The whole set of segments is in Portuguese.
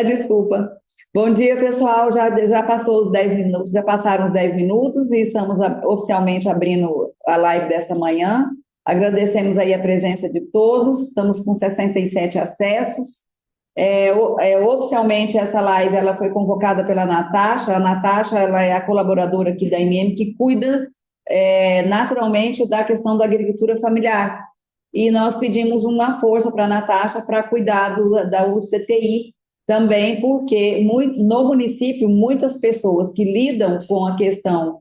Desculpa. Bom dia, pessoal. Já passou os 10 minutos, já passaram os 10 minutos e estamos oficialmente abrindo a live dessa manhã. Agradecemos aí a presença de todos. Estamos com 67 acessos. Oficialmente essa live ela foi convocada pela Natasha. A Natasha ela é a colaboradora aqui da MM que cuida naturalmente da questão da agricultura familiar. E nós pedimos uma força para a Natasha para cuidar da UCTI também, porque no município muitas pessoas que lidam com a questão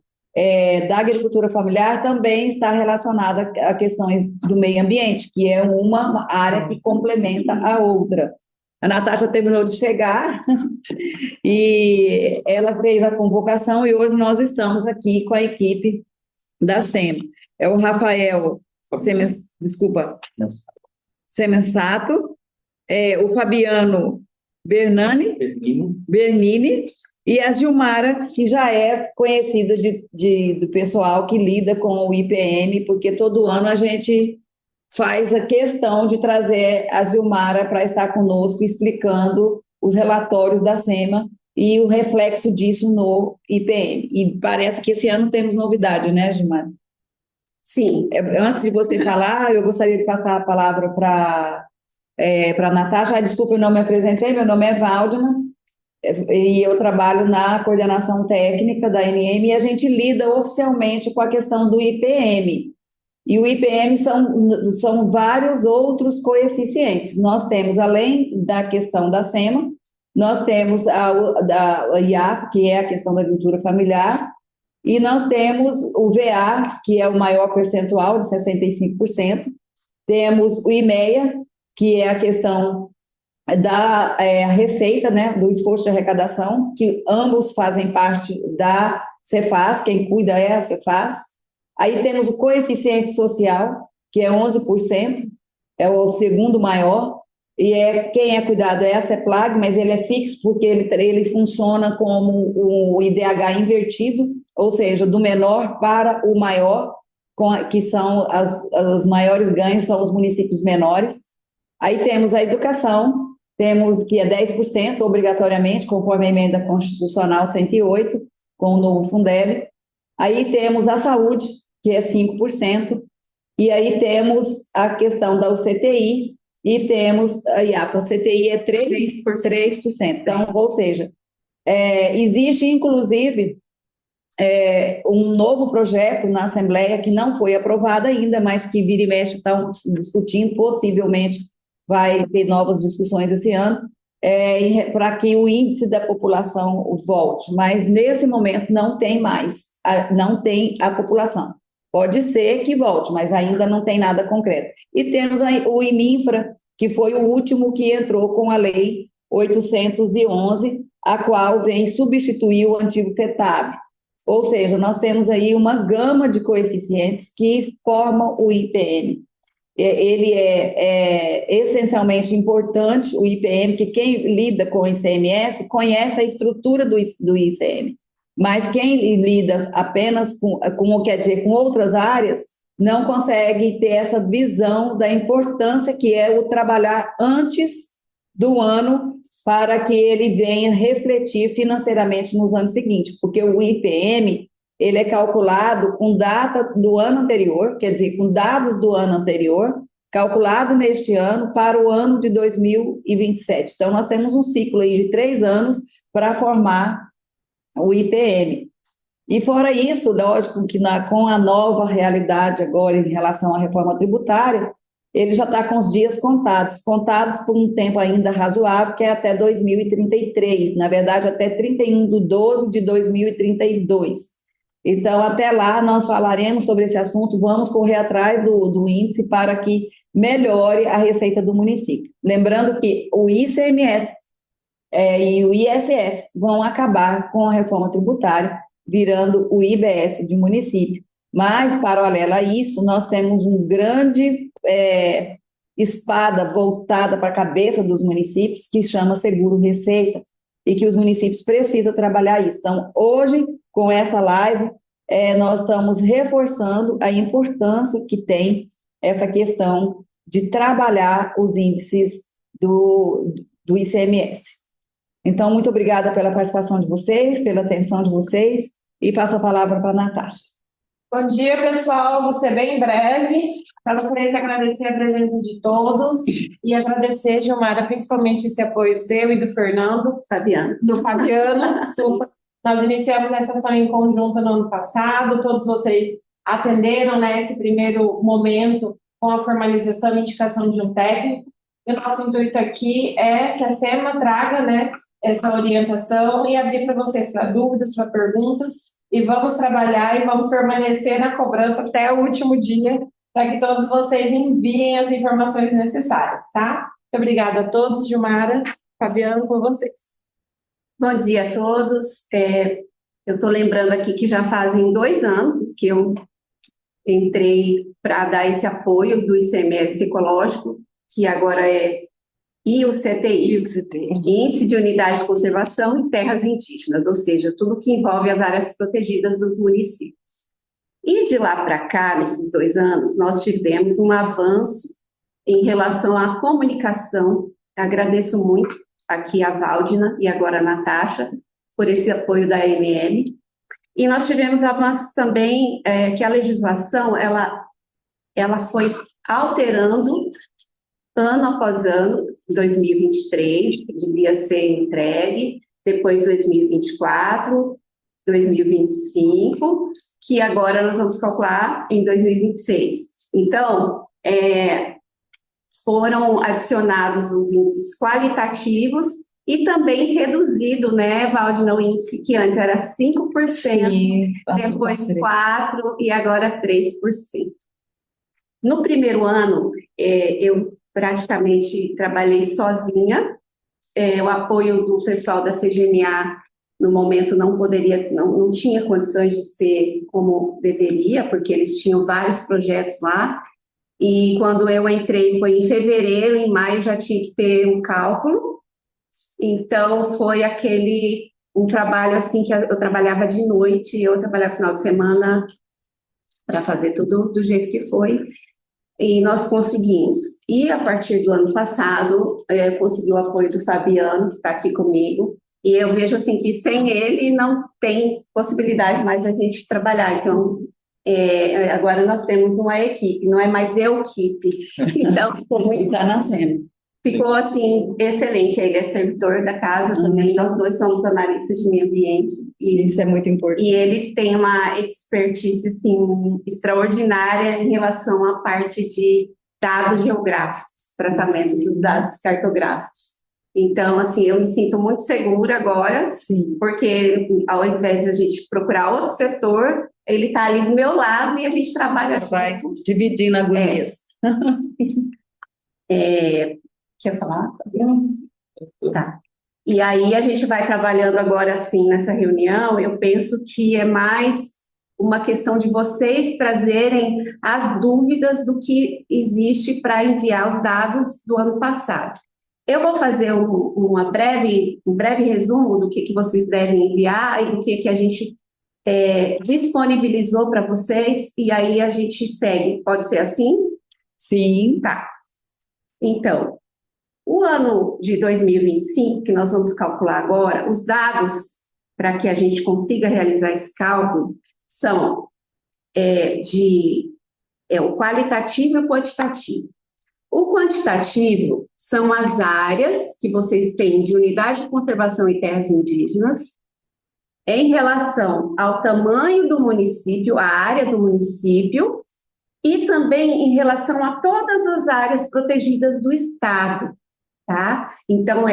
da agricultura familiar também está relacionada a questões do meio ambiente, que é uma área que complementa a outra. A Natasha terminou de chegar e ela fez a convocação e hoje nós estamos aqui com a equipe da SEMA. É o Rafael desculpa, Semensato, o Fabiano Bernini e a Gilmara, que já é conhecida do pessoal que lida com o IPM, porque todo ano a gente faz a questão de trazer a Gilmara para estar conosco explicando os relatórios da SEMA e o reflexo disso no IPM. E parece que esse ano temos novidade, né, Gilmara? Sim. Antes de você falar, eu gostaria de passar a palavra para a Natasha. Desculpa, eu não me apresentei, meu nome é Valdina, e eu trabalho na coordenação técnica da NM e a gente lida oficialmente com a questão do IPM. E o IPM são vários outros coeficientes. Nós temos, além da questão da SEMA, nós temos a IAF, que é a questão da agricultura familiar, e nós temos o VA, que é o maior percentual, de 65%. Temos o IMEA, que é a questão da receita, né, do esforço de arrecadação, que ambos fazem parte da Cefaz, quem cuida é a Cefaz. Aí temos o coeficiente social, que é 11%, é o segundo maior, e quem é cuidado é a CEPLAG, mas ele é fixo porque ele funciona como o IDH invertido, ou seja, do menor para o maior, que são os maiores ganhos são os municípios menores. Aí temos a educação, temos que é 10% obrigatoriamente, conforme a emenda constitucional 108, com o novo Fundeb. Aí temos a saúde, que é 5%, e aí temos a questão da UCTI, e temos a IAPA, a CTI é 3%. Então, ou seja, existe inclusive um novo projeto na Assembleia que não foi aprovado ainda, mas que vira e mexe estão discutindo, possivelmente vai ter novas discussões esse ano, para que o índice da população volte. Mas nesse momento não tem mais, não tem a população. Pode ser que volte, mas ainda não tem nada concreto. E temos o ININFRA, que foi o último que entrou com a Lei 811, a qual vem substituir o antigo FETAB. Ou seja, nós temos aí uma gama de coeficientes que formam o IPM. Ele é essencialmente importante, o IPM, que quem lida com o ICMS conhece a estrutura do ICM, mas quem lida apenas quer dizer, com outras áreas, não consegue ter essa visão da importância que é o trabalhar antes do ano para que ele venha refletir financeiramente nos anos seguintes, porque o IPM ele é calculado com data do ano anterior, quer dizer, com dados do ano anterior, calculado neste ano para o ano de 2027. Então, nós temos um ciclo aí de 3 anos para formar o IPM. E fora isso, lógico que com a nova realidade agora em relação à reforma tributária, ele já está com os dias contados por um tempo ainda razoável, que é até 2033, na verdade até 31/12/2032. Então, até lá, nós falaremos sobre esse assunto, vamos correr atrás do índice para que melhore a receita do município. Lembrando que o ICMS e o ISS vão acabar com a reforma tributária, virando o IBS de município. Mas, paralelo a isso, nós temos um grande espada voltada para a cabeça dos municípios, que chama Seguro Receita, e que os municípios precisam trabalhar isso. Então, hoje, com essa live, nós estamos reforçando a importância que tem essa questão de trabalhar os índices do ICMS. Então, muito obrigada pela participação de vocês, pela atenção de vocês, e passo a palavra para a Natasha. Bom dia, pessoal. Vou ser bem breve. Eu gostaria de agradecer a presença de todos e agradecer, Gilmara, principalmente esse apoio seu e do Fernando, do Fabiano, desculpa. Nós iniciamos essa ação em conjunto no ano passado, todos vocês atenderam, né, esse primeiro momento com a formalização e indicação de um técnico. E o nosso intuito aqui é que a SEMA traga, né, essa orientação e abrir para vocês para dúvidas, para perguntas. E vamos trabalhar e vamos permanecer na cobrança até o último dia, para que todos vocês enviem as informações necessárias, tá? Muito obrigada a todos, Gilmara. Fabiano, com vocês. Bom dia a todos. Eu estou lembrando aqui que já fazem 2 anos que eu entrei para dar esse apoio do ICMS ecológico, que agora é IUCTI, Índice de Unidade de Conservação e Terras Indígenas, ou seja, tudo que envolve as áreas protegidas dos municípios. E de lá para cá, nesses 2 anos, nós tivemos um avanço em relação à comunicação. Agradeço muito aqui a Valdina e agora a Natasha por esse apoio da AMM. E nós tivemos avanços também, que a legislação, ela foi alterando ano após ano. 2023, devia ser entregue, depois 2024, 2025, que agora nós vamos calcular em 2026. Então, foram adicionados os índices qualitativos e também reduzido, né, Valdina, o índice que antes era 5%, sim, depois 4% e agora 3%. No primeiro ano, eu praticamente trabalhei sozinha, o apoio do pessoal da CGNA no momento não tinha condições de ser como deveria, porque eles tinham vários projetos lá, e quando eu entrei foi em fevereiro, em maio já tinha que ter um cálculo, então foi um trabalho assim que eu trabalhava de noite, eu trabalhava no final de semana para fazer tudo do jeito que foi. E nós conseguimos. E a partir do ano passado, consegui o apoio do Fabiano, que está aqui comigo, e eu vejo assim que sem ele não tem possibilidade mais da gente trabalhar. Então, agora nós temos uma equipe, não é mais eu equipe. Então, está nascendo. Ficou assim excelente. Ele é servidor da casa também, nós dois somos analistas de meio ambiente. E isso é muito importante. E ele tem uma expertise assim, extraordinária em relação à parte de dados geográficos, tratamento dos dados cartográficos. Então, assim, eu me sinto muito segura agora, sim, porque ao invés de a gente procurar outro setor, ele está ali do meu lado e a gente trabalha vai dividindo agonias. Quer falar? Tá. E aí a gente vai trabalhando agora assim nessa reunião, eu penso que é mais uma questão de vocês trazerem as dúvidas do que existe para enviar os dados do ano passado. Eu vou fazer um breve resumo do que vocês devem enviar e do que a gente disponibilizou para vocês, e aí a gente segue. Pode ser assim? Sim. Tá. Então, o ano de 2025, que nós vamos calcular agora, os dados para que a gente consiga realizar esse cálculo são o qualitativo e o quantitativo. O quantitativo são as áreas que vocês têm de unidade de conservação e terras indígenas em relação ao tamanho do município, a área do município, e também em relação a todas as áreas protegidas do Estado. Tá? Então,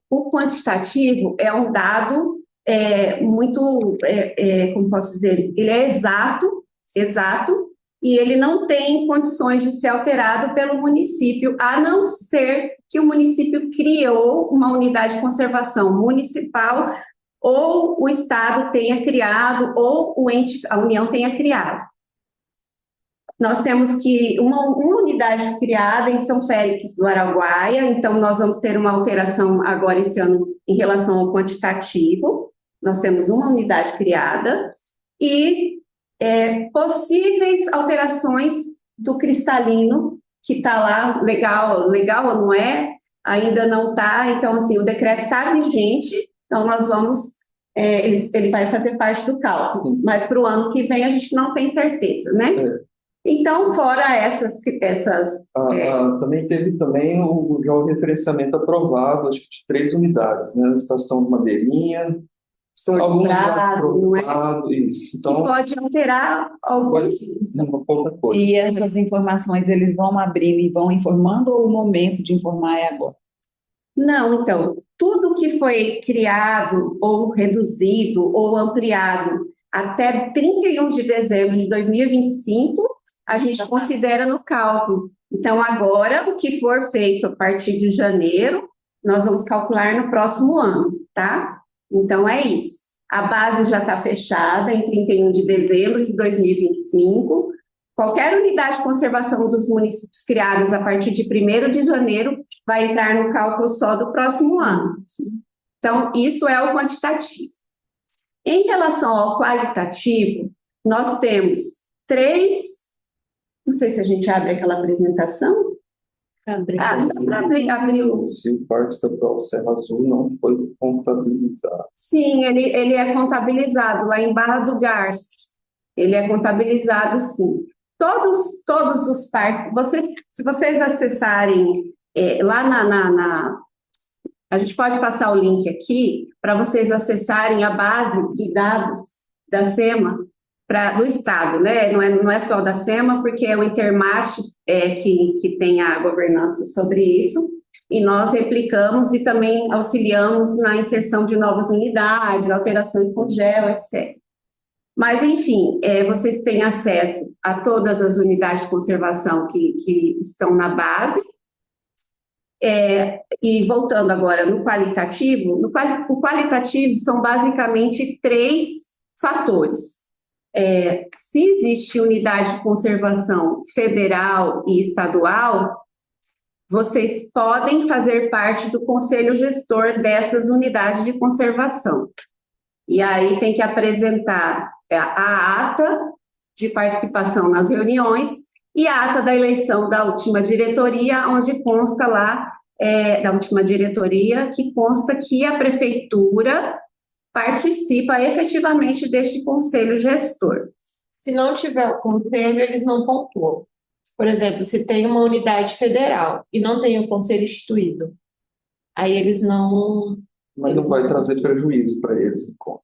o quantitativo é um dado muito, como posso dizer, ele é exato, e ele não tem condições de ser alterado pelo município, a não ser que o município criou uma unidade de conservação municipal, ou o Estado tenha criado, ou a União tenha criado. Nós temos uma unidade criada em São Félix do Araguaia, então nós vamos ter uma alteração agora esse ano em relação ao quantitativo. Nós temos uma unidade criada e possíveis alterações do cristalino, que está lá, legal ou não é, ainda não está, então, assim, o decreto está vigente, então nós vamos, ele vai fazer parte do cálculo, mas para o ano que vem a gente não tem certeza, né? Então, fora essas também teve também já o referenciamento aprovado, acho que de 3 unidades, né? Estação de Madeirinha, alguns já aprovado, isso. Então, que pode alterar alguns. Pouca coisa. E essas informações eles vão abrindo e vão informando, ou o momento de informar é agora? Não, então, tudo que foi criado ou reduzido ou ampliado até 31 de dezembro de 2025, a gente considera no cálculo. Então, agora, o que for feito a partir de janeiro, nós vamos calcular no próximo ano, tá? Então, é isso. A base já está fechada em 31 de dezembro de 2025. Qualquer unidade de conservação dos municípios criadas a partir de 1º de janeiro vai entrar no cálculo só do próximo ano. Então, isso é o quantitativo. Em relação ao qualitativo, nós temos 3. Não sei se a gente abre aquela apresentação. Abrir o... Se o Parque Estadual Serra Azul não foi contabilizado. Sim, ele é contabilizado lá em Barra do Garças. Ele é contabilizado, sim. Todos os parques, se vocês acessarem lá a gente pode passar o link aqui para vocês acessarem a base de dados da SEMA do Estado, né? Não é só da SEMA, porque é o Intermat que tem a governança sobre isso, e nós replicamos e também auxiliamos na inserção de novas unidades, alterações com gel, etc. Mas, enfim, vocês têm acesso a todas as unidades de conservação que estão na base. E voltando agora no qualitativo, o qualitativo são basicamente 3 fatores. Se existe unidade de conservação federal e estadual, vocês podem fazer parte do conselho gestor dessas unidades de conservação. E aí tem que apresentar a ata de participação nas reuniões e a ata da eleição da última diretoria, onde consta lá, da última diretoria, que consta que a prefeitura participa efetivamente deste conselho gestor. Se não tiver o conselho, eles não pontuam. Por exemplo, se tem uma unidade federal e não tem o conselho instituído, aí eles não... Mas não vai trazer prejuízo para eles, no conta.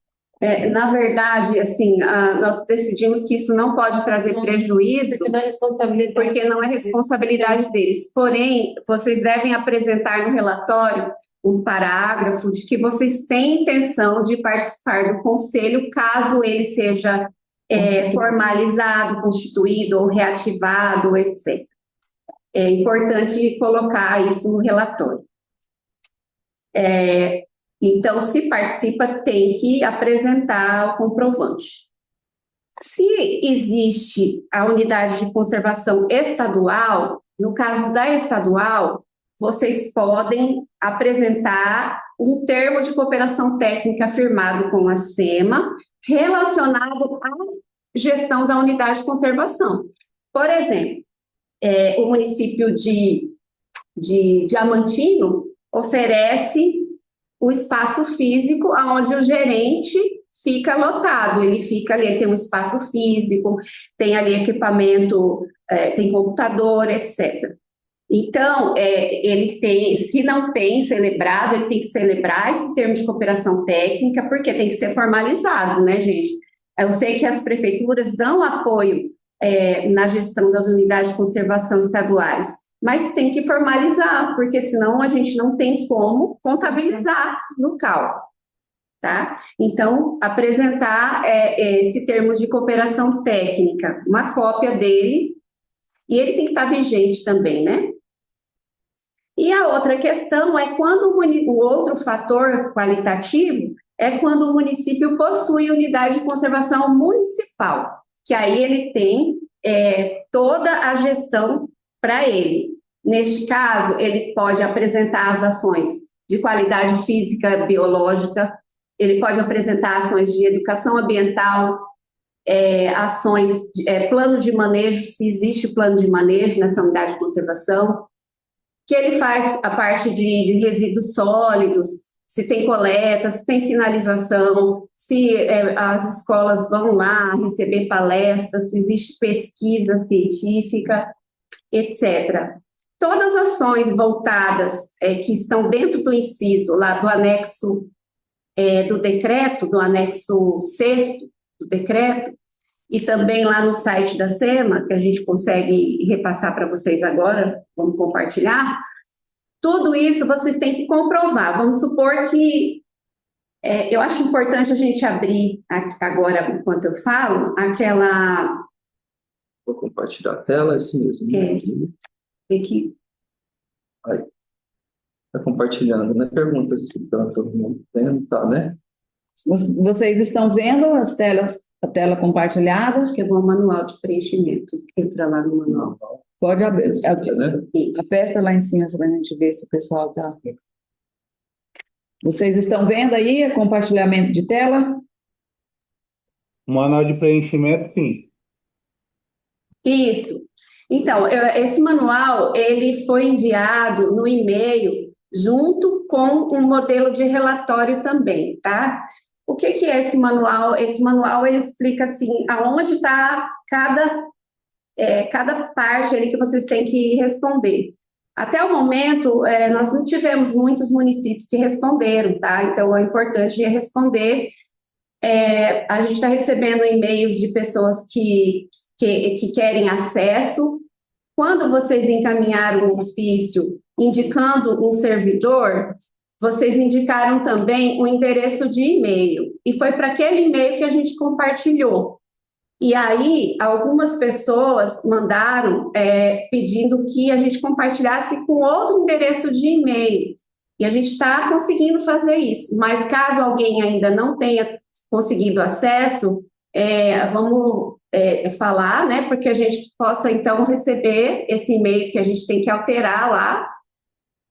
Na verdade, assim, nós decidimos que isso não pode trazer prejuízo, porque não é responsabilidade deles. Porém, vocês devem apresentar no relatório um parágrafo de que vocês têm intenção de participar do conselho, caso ele seja formalizado, constituído ou reativado, etc. É importante colocar isso no relatório. Então, se participa, tem que apresentar o comprovante. Se existe a unidade de conservação estadual, no caso da estadual, vocês podem apresentar um termo de cooperação técnica firmado com a SEMA relacionado à gestão da unidade de conservação. Por exemplo, o município de Diamantino oferece o espaço físico onde o gerente fica lotado, ele fica ali, ele tem um espaço físico, tem ali equipamento, tem computador, etc. Então, ele tem, se não tem celebrado, ele tem que celebrar esse termo de cooperação técnica, porque tem que ser formalizado, né, gente? Eu sei que as prefeituras dão apoio na gestão das unidades de conservação estaduais, mas tem que formalizar, porque senão a gente não tem como contabilizar no cálculo, tá? Então, apresentar esse termo de cooperação técnica, uma cópia dele, e ele tem que estar vigente também, né? E a outra questão é quando o outro fator qualitativo é quando o município possui unidade de conservação municipal, que aí ele tem toda a gestão para ele. Neste caso, ele pode apresentar as ações de qualidade física, biológica, ele pode apresentar ações de educação ambiental, ações, plano de manejo, se existe plano de manejo nessa unidade de conservação, que ele faz a parte de resíduos sólidos, se tem coleta, se tem sinalização, se as escolas vão lá receber palestras, se existe pesquisa científica, etc. Todas as ações voltadas que estão dentro do inciso, lá do anexo do decreto, do anexo 6º do decreto, e também lá no site da SEMA, que a gente consegue repassar para vocês agora, vamos compartilhar, tudo isso vocês têm que comprovar. Vamos supor que, eu acho importante a gente abrir agora, enquanto eu falo, aquela... Vou compartilhar a tela, é isso mesmo. Né? Tem que... Está compartilhando, né? Pergunta se está todo mundo vendo, tá, né? Vocês estão vendo a tela compartilhada? Acho que é bom manual de preenchimento. Entra lá no manual. Pode abrir. Né? Aperta lá em cima para a gente ver se o pessoal está. Vocês estão vendo aí compartilhamento de tela? O manual de preenchimento, sim. Isso. Então, esse manual, ele foi enviado no e-mail junto com um modelo de relatório também, tá? O que é esse manual? Esse manual, ele explica, assim, aonde está cada parte ali que vocês têm que responder. Até o momento, nós não tivemos muitos municípios que responderam, tá? Então, é importante responder. A gente está recebendo e-mails de pessoas que querem acesso. Quando vocês encaminharam um ofício indicando um servidor, vocês indicaram também o endereço de e-mail. E foi para aquele e-mail que a gente compartilhou. E aí, algumas pessoas mandaram pedindo que a gente compartilhasse com outro endereço de e-mail. E a gente está conseguindo fazer isso. Mas caso alguém ainda não tenha conseguido acesso, vamos falar, né? Porque a gente possa, então, receber esse e-mail que a gente tem que alterar lá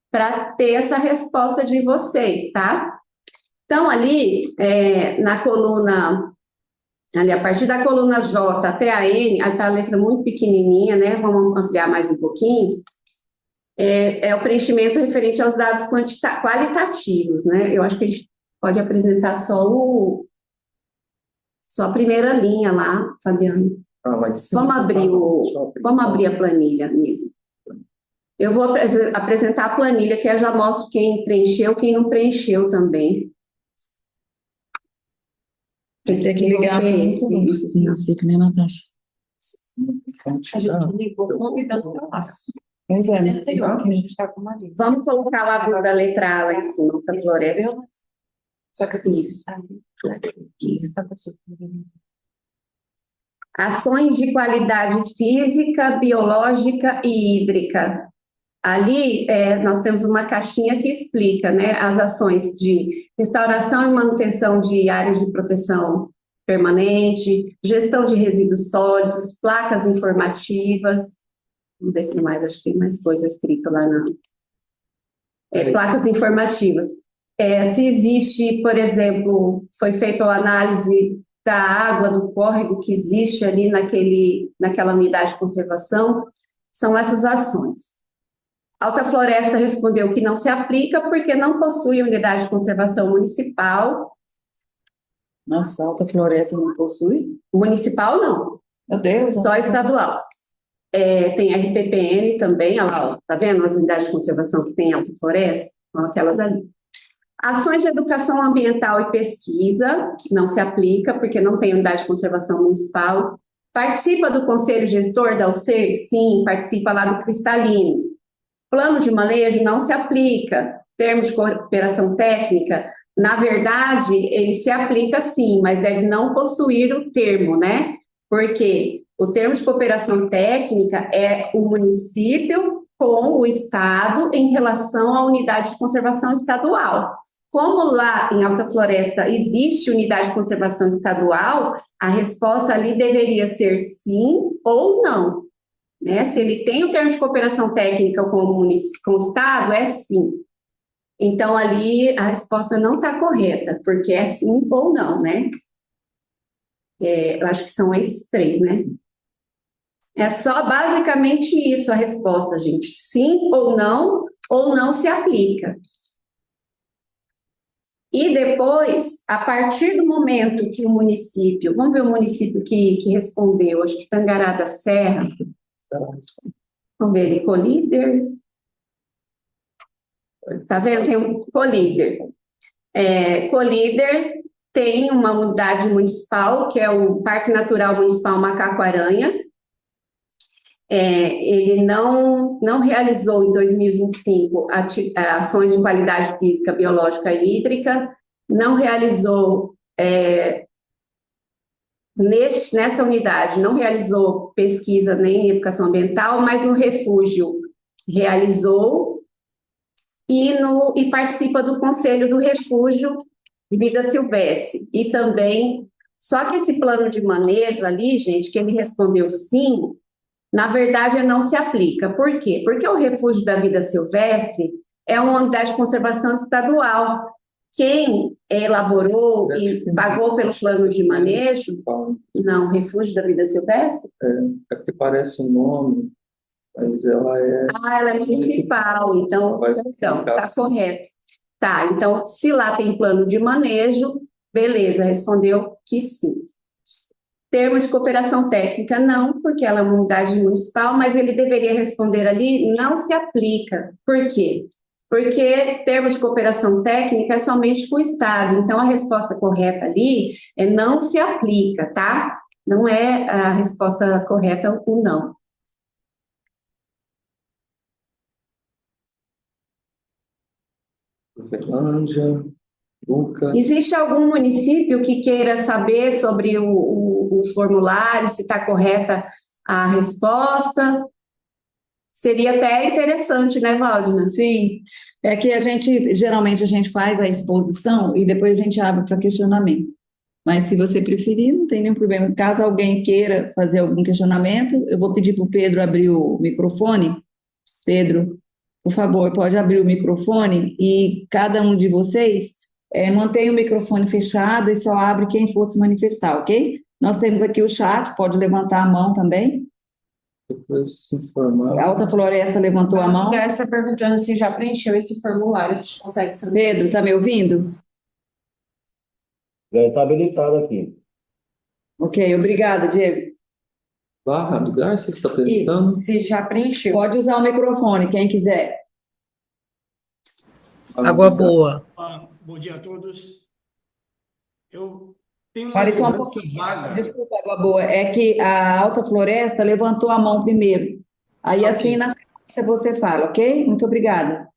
para ter essa resposta de vocês, tá? Então, ali, na coluna... Ali, a partir da coluna J até a N, está a letra muito pequenininha, né? Vamos ampliar mais um pouquinho. É o preenchimento referente aos dados qualitativos, né? Eu acho que a gente pode apresentar só a primeira linha lá, Fabiano. Lá em cima. Vamos abrir a planilha mesmo. Eu vou apresentar a planilha, que eu já mostro quem preencheu, quem não preencheu também. Tem que ligar para esse município, né, Natasha? A gente ligou convidando para lá. Pois é. 61, que a gente está com uma lista. Vamos colocar lá da letra A lá em cima, da floresta. Só que isso. Isso está Ações de qualidade física, biológica e hídrica. Ali, nós temos uma caixinha que explica, né, as ações de restauração e manutenção de áreas de proteção permanente, gestão de resíduos sólidos, placas informativas. Vamos ver se mais, acho que tem mais coisa escrita lá na... placas informativas. Se existe, por exemplo, foi feita a análise da água, do córrego que existe ali naquela unidade de conservação, são essas ações. Alta Floresta respondeu que não se aplica porque não possui unidade de conservação municipal. Nossa, Alta Floresta não possui? Municipal, não. Meu Deus. Só estadual. Tem RPPN também, olha lá, tá vendo as unidades de conservação que tem em Alta Floresta? São aquelas ali. Ações de educação ambiental e pesquisa, não se aplica porque não tem unidade de conservação municipal. Participa do conselho gestor da UCER? Sim, participa lá do cristalino. Plano de manejo não se aplica. Termos de cooperação técnica, na verdade, ele se aplica sim, mas deve não possuir o termo, né? Porque o termo de cooperação técnica é o município com o Estado em relação à unidade de conservação estadual. Como lá em Alta Floresta existe unidade de conservação estadual, a resposta ali deveria ser sim ou não. Né? Se ele tem o termo de cooperação técnica com o Estado, é sim. Então, ali a resposta não está correta, porque é sim ou não, né? Eu acho que são esses três, né? É só basicamente isso a resposta, gente. Sim ou não, ou não se aplica. E depois, a partir do momento que o município, vamos ver o município que respondeu, acho que Tangará da Serra, vamos ver ele, colíder, tá vendo? Tem um colíder. Colíder tem uma unidade municipal, que é o Parque Natural Municipal Macaco-Aranha. Ele não realizou em 2025 ações de qualidade física, biológica e hídrica, não realizou, nessa unidade, não realizou pesquisa nem educação ambiental, mas no refúgio realizou e participa do Conselho do Refúgio de Vida Silvestre. E também, só que esse plano de manejo ali, gente, que ele respondeu sim, na verdade, não se aplica. Por quê? Porque o Refúgio da Vida Silvestre é uma unidade de conservação estadual. Quem elaborou e pagou pelo plano de manejo, não, Refúgio da Vida Silvestre? É porque parece um nome, mas ela é... ela é municipal, então tá correto. Tá, então, se lá tem plano de manejo, beleza, respondeu que sim. Termo de cooperação técnica, não, porque ela é uma unidade municipal, mas ele deveria responder ali, não se aplica. Por quê? Porque termo de cooperação técnica é somente com o Estado. Então, a resposta correta ali é não se aplica, tá? Não é a resposta correta o não. Uberlândia, Lucas. Existe algum município que queira saber sobre o formulário, se está correta a resposta? Seria até interessante, né, Valdina? Sim, é que geralmente a gente faz a exposição e depois a gente abre para questionamento. Mas se você preferir, não tem nenhum problema. Caso alguém queira fazer algum questionamento, eu vou pedir para o Pedro abrir o microfone. Pedro, por favor, pode abrir o microfone e cada um de vocês mantenha o microfone fechado e só abre quem for se manifestar, ok? Nós temos aqui o chat, pode levantar a mão também. Depois se informar. A Alta Floresta levantou a mão. A está perguntando se já preencheu esse formulário, a gente consegue saber. Pedro, está me ouvindo? Já está habilitado aqui. Ok, obrigada, Diego. Barra do Garça, você está perguntando? Se já preencheu. Pode usar o microfone, quem quiser. Água Boa. Bom dia a todos. Eu tenho uma Pare só um lembrança pouquinho. vaga. Desculpa, Água Boa. É que a Alta Floresta levantou a mão primeiro. Aí, Ok. assim, na sequência você fala, ok? Muito obrigada.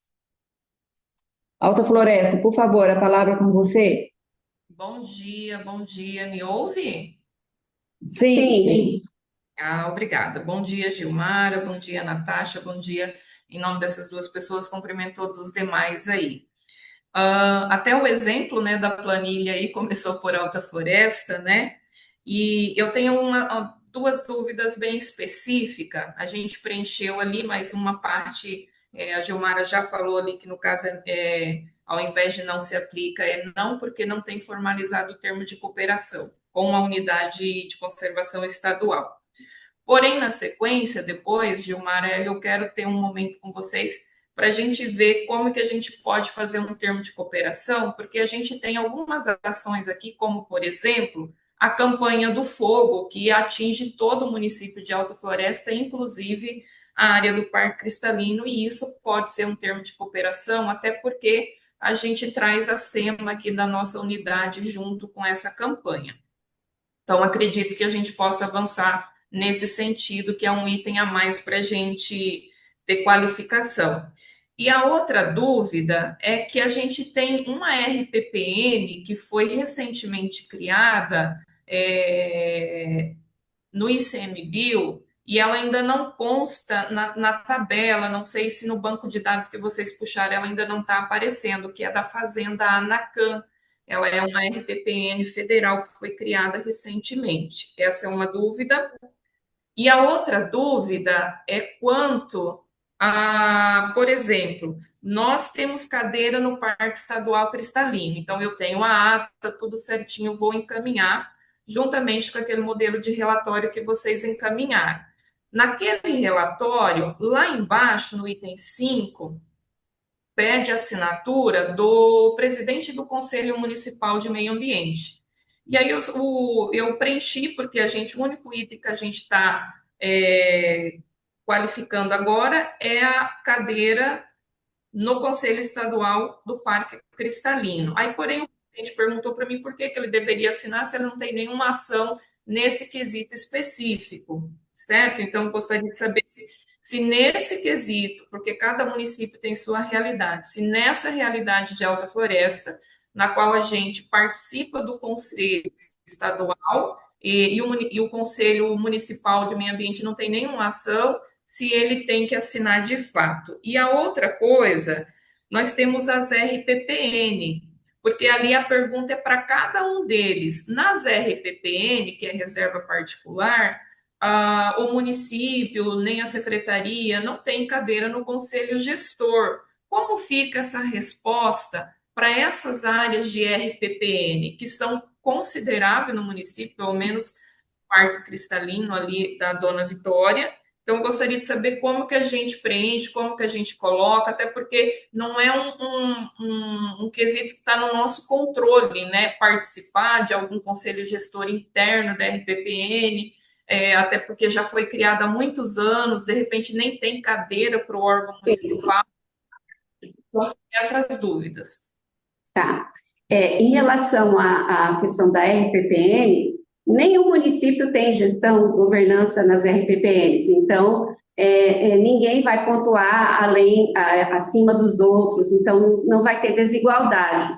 Alta Floresta, por favor, a palavra é com você. Bom dia. Me ouve? Sim. Obrigada. Bom dia, Gilmara. Bom dia, Natasha. Bom dia. Em nome dessas duas pessoas, cumprimento todos os demais aí. Até o exemplo, né, da planilha aí começou por Alta Floresta, né? E eu tenho duas dúvidas bem específicas. A gente preencheu ali, mas uma parte, a Gilmara já falou ali que no caso ao invés de não se aplica, não, porque não tem formalizado o termo de cooperação com a unidade de conservação estadual. Porém, na sequência, depois, Gilmara, eu quero ter um momento com vocês para a gente ver como que a gente pode fazer um termo de cooperação, porque a gente tem algumas ações aqui, como, por exemplo, a campanha do fogo, que atinge todo o município de Alta Floresta, inclusive a área do Parque Cristalino, e isso pode ser um termo de cooperação, até porque a gente traz a SEMA aqui da nossa unidade junto com essa campanha. Então, acredito que a gente possa avançar nesse sentido, que é um item a mais para a gente ter qualificação. E a outra dúvida é que a gente tem uma RPPN que foi recentemente criada no ICMBio e ela ainda não consta na tabela, não sei se no banco de dados que vocês puxaram ela ainda não está aparecendo, que é da Fazenda Anacan. Ela é uma RPPN federal que foi criada recentemente. Essa é uma dúvida. E a outra dúvida é quanto a, por exemplo, nós temos cadeira no Parque Estadual Cristalino, então eu tenho a ata, tudo certinho, vou encaminhar, juntamente com aquele modelo de relatório que vocês encaminharam. Naquele relatório, lá embaixo, no item 5, pede assinatura do presidente do Conselho Municipal de Meio Ambiente. E aí eu preenchi, porque o único item que a gente está qualificando agora é a cadeira no Conselho Estadual do Parque Cristalino. Aí, porém, o presidente perguntou para mim por que ele deveria assinar se ele não tem nenhuma ação nesse quesito específico, certo? Então, gostaria de saber se nesse quesito, porque cada município tem sua realidade, se nessa realidade de Alta Floresta, na qual a gente participa do Conselho Estadual e o Conselho Municipal de Meio Ambiente não tem nenhuma ação, se ele tem que assinar de fato. E a outra coisa, nós temos as RPPN, porque ali a pergunta é para cada um deles. Nas RPPN, que é reserva particular, o município, nem a secretaria, não tem cadeira no conselho gestor. Como fica essa resposta para essas áreas de RPPN, que são consideráveis no município, pelo menos Parque Cristalino ali da Dona Vitória? Então, eu gostaria de saber como que a gente preenche, como que a gente coloca, até porque não é um quesito que está no nosso controle, né? Participar de algum conselho gestor interno da RPPN, até porque já foi criada há muitos anos, de repente nem tem cadeira para o órgão municipal. Então, essas dúvidas. Tá. Em relação à questão da RPPN, nenhum município tem gestão, governança nas RPPNs, então ninguém vai pontuar acima dos outros, então não vai ter desigualdade,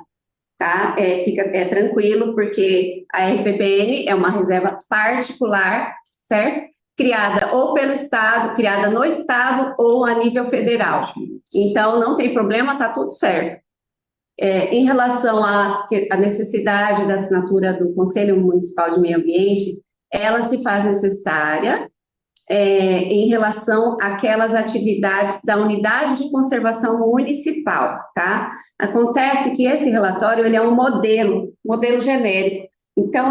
tá? Fica tranquilo, porque a RPPN é uma reserva particular, certo? Criada ou pelo Estado, criada no Estado ou a nível federal. Então, não tem problema, tá tudo certo. Em relação à necessidade da assinatura do Conselho Municipal de Meio Ambiente, ela se faz necessária em relação àquelas atividades da Unidade de Conservação Municipal, tá? Acontece que esse relatório, ele é um modelo genérico. Então,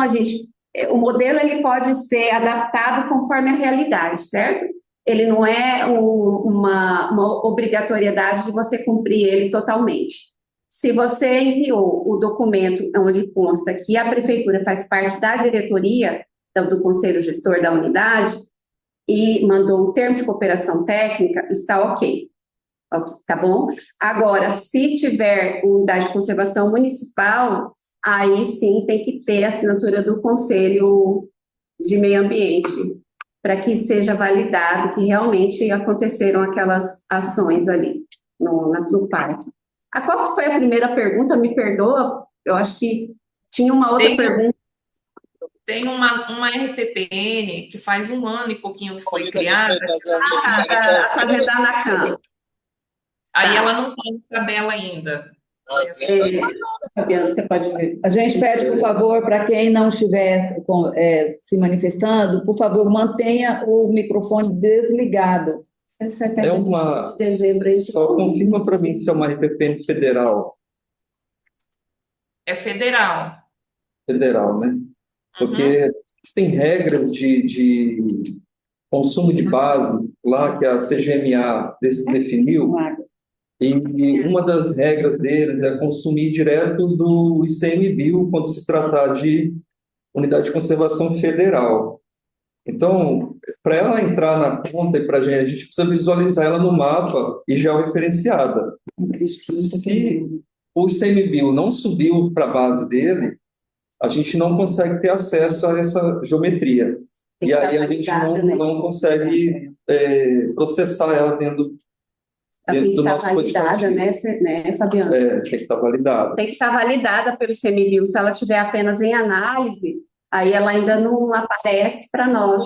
o modelo, ele pode ser adaptado conforme a realidade, certo? Ele não é uma obrigatoriedade de você cumprir ele totalmente. Se você enviou o documento onde consta que a prefeitura faz parte da diretoria do Conselho Gestor da unidade e mandou um termo de cooperação técnica, está ok, tá bom? Agora, se tiver unidade de conservação municipal, aí sim tem que ter a assinatura do Conselho de Meio Ambiente, para que seja validado que realmente aconteceram aquelas ações ali no parque. Qual foi a primeira pergunta? Me perdoa, eu acho que tinha uma outra pergunta. Tem uma RPPN que faz 1 ano e pouquinho que foi criada. A Fazenda Anacan. Aí ela não está na tabela ainda. Fabiana, você pode ver. A gente pede, por favor, para quem não estiver se manifestando, por favor, mantenha o microfone desligado. De dezembro, só confirma para mim se é uma RPPN federal. É federal. Federal, né? Porque tem regras de consumo de base lá que a CGMA definiu, e uma das regras deles é consumir direto do ICMBio quando se tratar de unidade de conservação federal. Então, para ela entrar na conta e para a gente precisa visualizar ela no mapa e georreferenciada. Se o ICMBio não subiu para a base dele, a gente não consegue ter acesso a essa geometria. E aí a gente não consegue processar ela dentro do nosso validada, né, Fabiana? Tem que estar validada. Tem que estar validada pelo ICMBio. Se ela estiver apenas em análise, aí ela ainda não aparece para nós.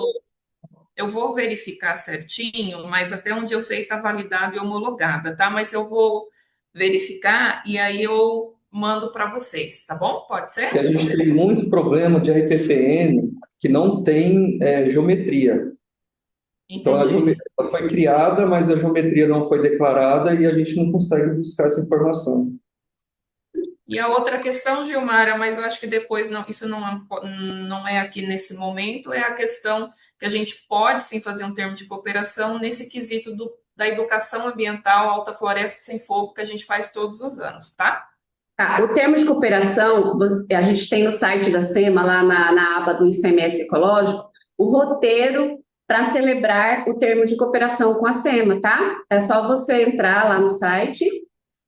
Eu vou verificar certinho, mas até onde eu sei está validada e homologada, tá? Mas eu vou verificar e aí eu mando para vocês, tá bom? Pode ser? Porque a gente tem muito problema de RPPN que não tem geometria. Então, a geometria foi criada, mas a geometria não foi declarada e a gente não consegue buscar essa informação. E a outra questão, Gilmara, mas eu acho que depois isso não é aqui nesse momento, é a questão que a gente pode sim fazer um termo de cooperação nesse quesito da educação ambiental Alta Floresta Sem Fogo, que a gente faz todos os anos, tá? Tá, o termo de cooperação, a gente tem no site da SEMA, lá na aba do ICMS ecológico, o roteiro para celebrar o termo de cooperação com a SEMA, tá? É só você entrar lá no site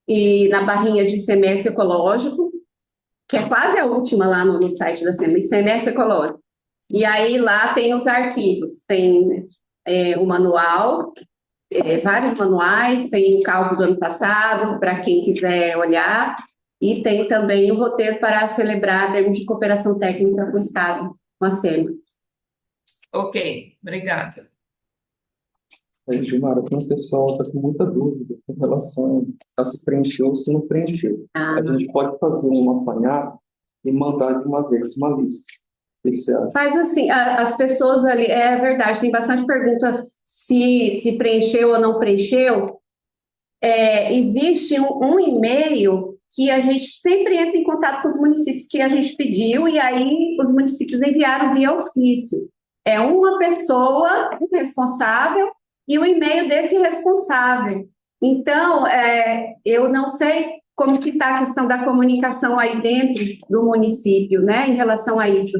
e na barrinha de ICMS ecológico, que é quase a última lá no site da SEMA, ICMS ecológico. E aí lá tem os arquivos, tem o manual, vários manuais, tem o cálculo do ano passado, para quem quiser olhar, e tem também o roteiro para celebrar termos de cooperação técnica com o Estado, com a SEMA. Ok, obrigada. Aí, Gilmara, tem um pessoal que está com muita dúvida com relação a se preencheu ou se não preencheu. A gente pode fazer um apanhado e mandar de uma vez uma lista. O que você acha? Faz assim, as pessoas ali, é verdade, tem bastante pergunta se preencheu ou não preencheu. Existe um e-mail que a gente sempre entra em contato com os municípios que a gente pediu, e aí os municípios enviaram via ofício. É uma pessoa, um responsável, e o e-mail desse responsável. Então, eu não sei como que está a questão da comunicação aí dentro do município, né, em relação a isso.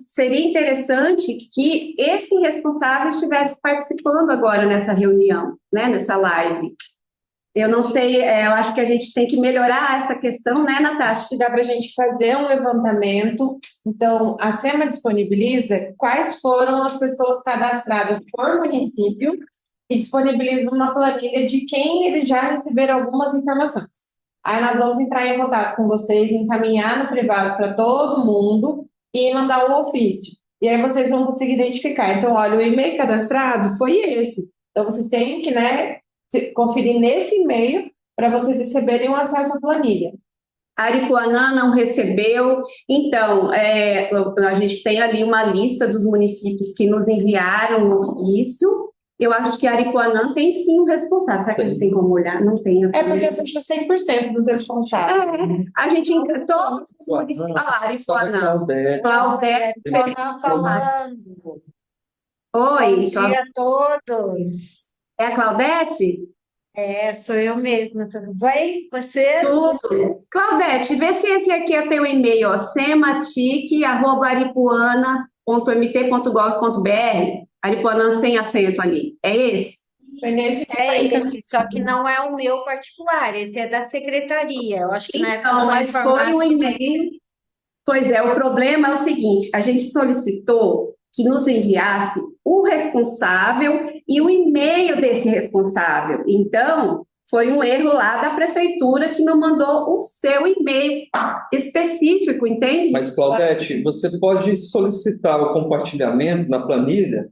Seria interessante que esse responsável estivesse participando agora nessa reunião, né, nessa live. Eu não sei, eu acho que a gente tem que melhorar essa questão, né, Natasha? Acho que dá para a gente fazer um levantamento. Então, a SEMA disponibiliza quais foram as pessoas cadastradas por município e disponibiliza uma planilha de quem eles já receberam algumas informações. Aí nós vamos entrar em contato com vocês, encaminhar no privado para todo mundo e mandar um ofício. E aí vocês vão conseguir identificar. Então, olha, o e-mail cadastrado foi esse. Então, vocês têm que, né, conferir nesse e-mail para vocês receberem o acesso à planilha. Aripuanã não recebeu, então, a gente tem ali uma lista dos municípios que nos enviaram o ofício. Eu acho que Aripuanã tem sim um responsável. Será que a gente tem como olhar? Não tem. Porque fechou 100% dos responsáveis. A gente entra todos os municípios. Aripuanã. Claudete. Falando. Oi, Bom dia a todos. é a Claudete? Sou eu mesma, tudo bem? Vocês? Tudo. Claudete, vê se esse aqui é teu e-mail, ó, sematic@aripuana.mt.gov.br. Aripuanã sem acento ali. É esse? Foi nesse Esse, só que não é o meu particular, esse é da secretaria. Eu acho que na época Então, mas foi um e-mail. Pois é, o problema é o seguinte: a gente solicitou que nos enviasse o responsável e o e-mail desse responsável. Então, foi um erro lá da prefeitura que não mandou o seu e-mail específico, entende? Mas, Claudete, você pode solicitar o compartilhamento na planilha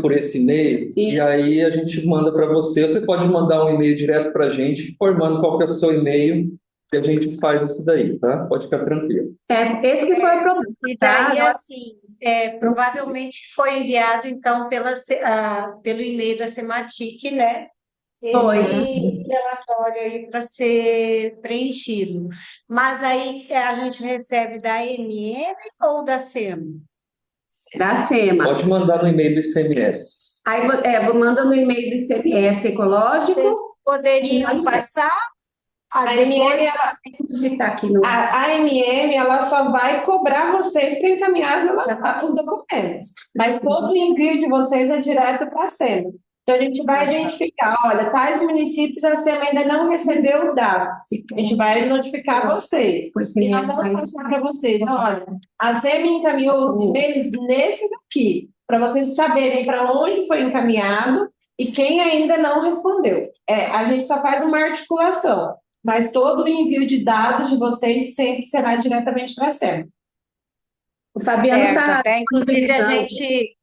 por esse e-mail, e aí a gente manda para você. Você pode mandar um e-mail direto para a gente, informando qual que é o seu e-mail, e a gente faz isso daí, tá? Pode ficar tranquilo. Esse que foi o problema. E daí, assim, provavelmente foi enviado, então, pelo e-mail da Sematic, né? Esse relatório aí para ser preenchido. Mas aí a gente recebe da MM ou da SEMA? Da SEMA. Pode mandar no e-mail do ICMS. Aí, manda no e-mail do ICMS ecológico. Vocês poderiam passar? A MM, a MM, ela só vai cobrar vocês para encaminhar os documentos. Mas todo o envio de vocês é direto para a SEMA. Então, a gente vai identificar, olha, tais municípios a SEMA ainda não recebeu os dados. A gente vai notificar vocês. E nós vamos passar para vocês, olha, a SEMA encaminhou os e-mails nesses aqui, para vocês saberem para onde foi encaminhado e quem ainda não respondeu. A gente só faz uma articulação, mas todo o envio de dados de vocês sempre será diretamente para a SEMA. O Fabiano está... Inclusive, a gente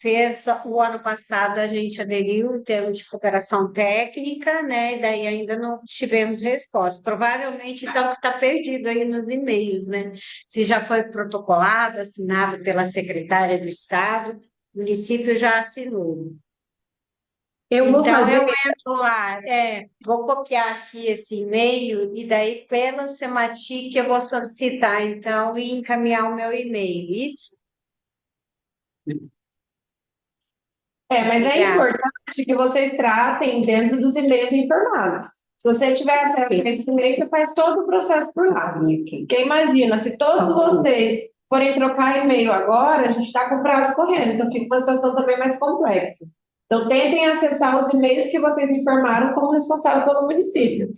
fez, o ano passado, a gente aderiu em termos de cooperação técnica, né? E daí ainda não tivemos resposta. Provavelmente, então, está perdido aí nos e-mails, né? Se já foi protocolado, assinado pela secretária do Estado, o município já assinou. Eu entro lá, vou copiar aqui esse e-mail e daí pelo Sematic eu vou solicitar, então, e encaminhar o meu e-mail, isso? Mas é Obrigada. importante que vocês tratem dentro dos e-mails informados. Se você tiver acesso a esses e-mails, você faz todo o processo por lá. Porque imagina, se todos vocês forem trocar e-mail agora, a gente está com o prazo correndo, então fica uma situação também mais complexa. Então, tentem acessar os e-mails que vocês informaram como responsável pelo município.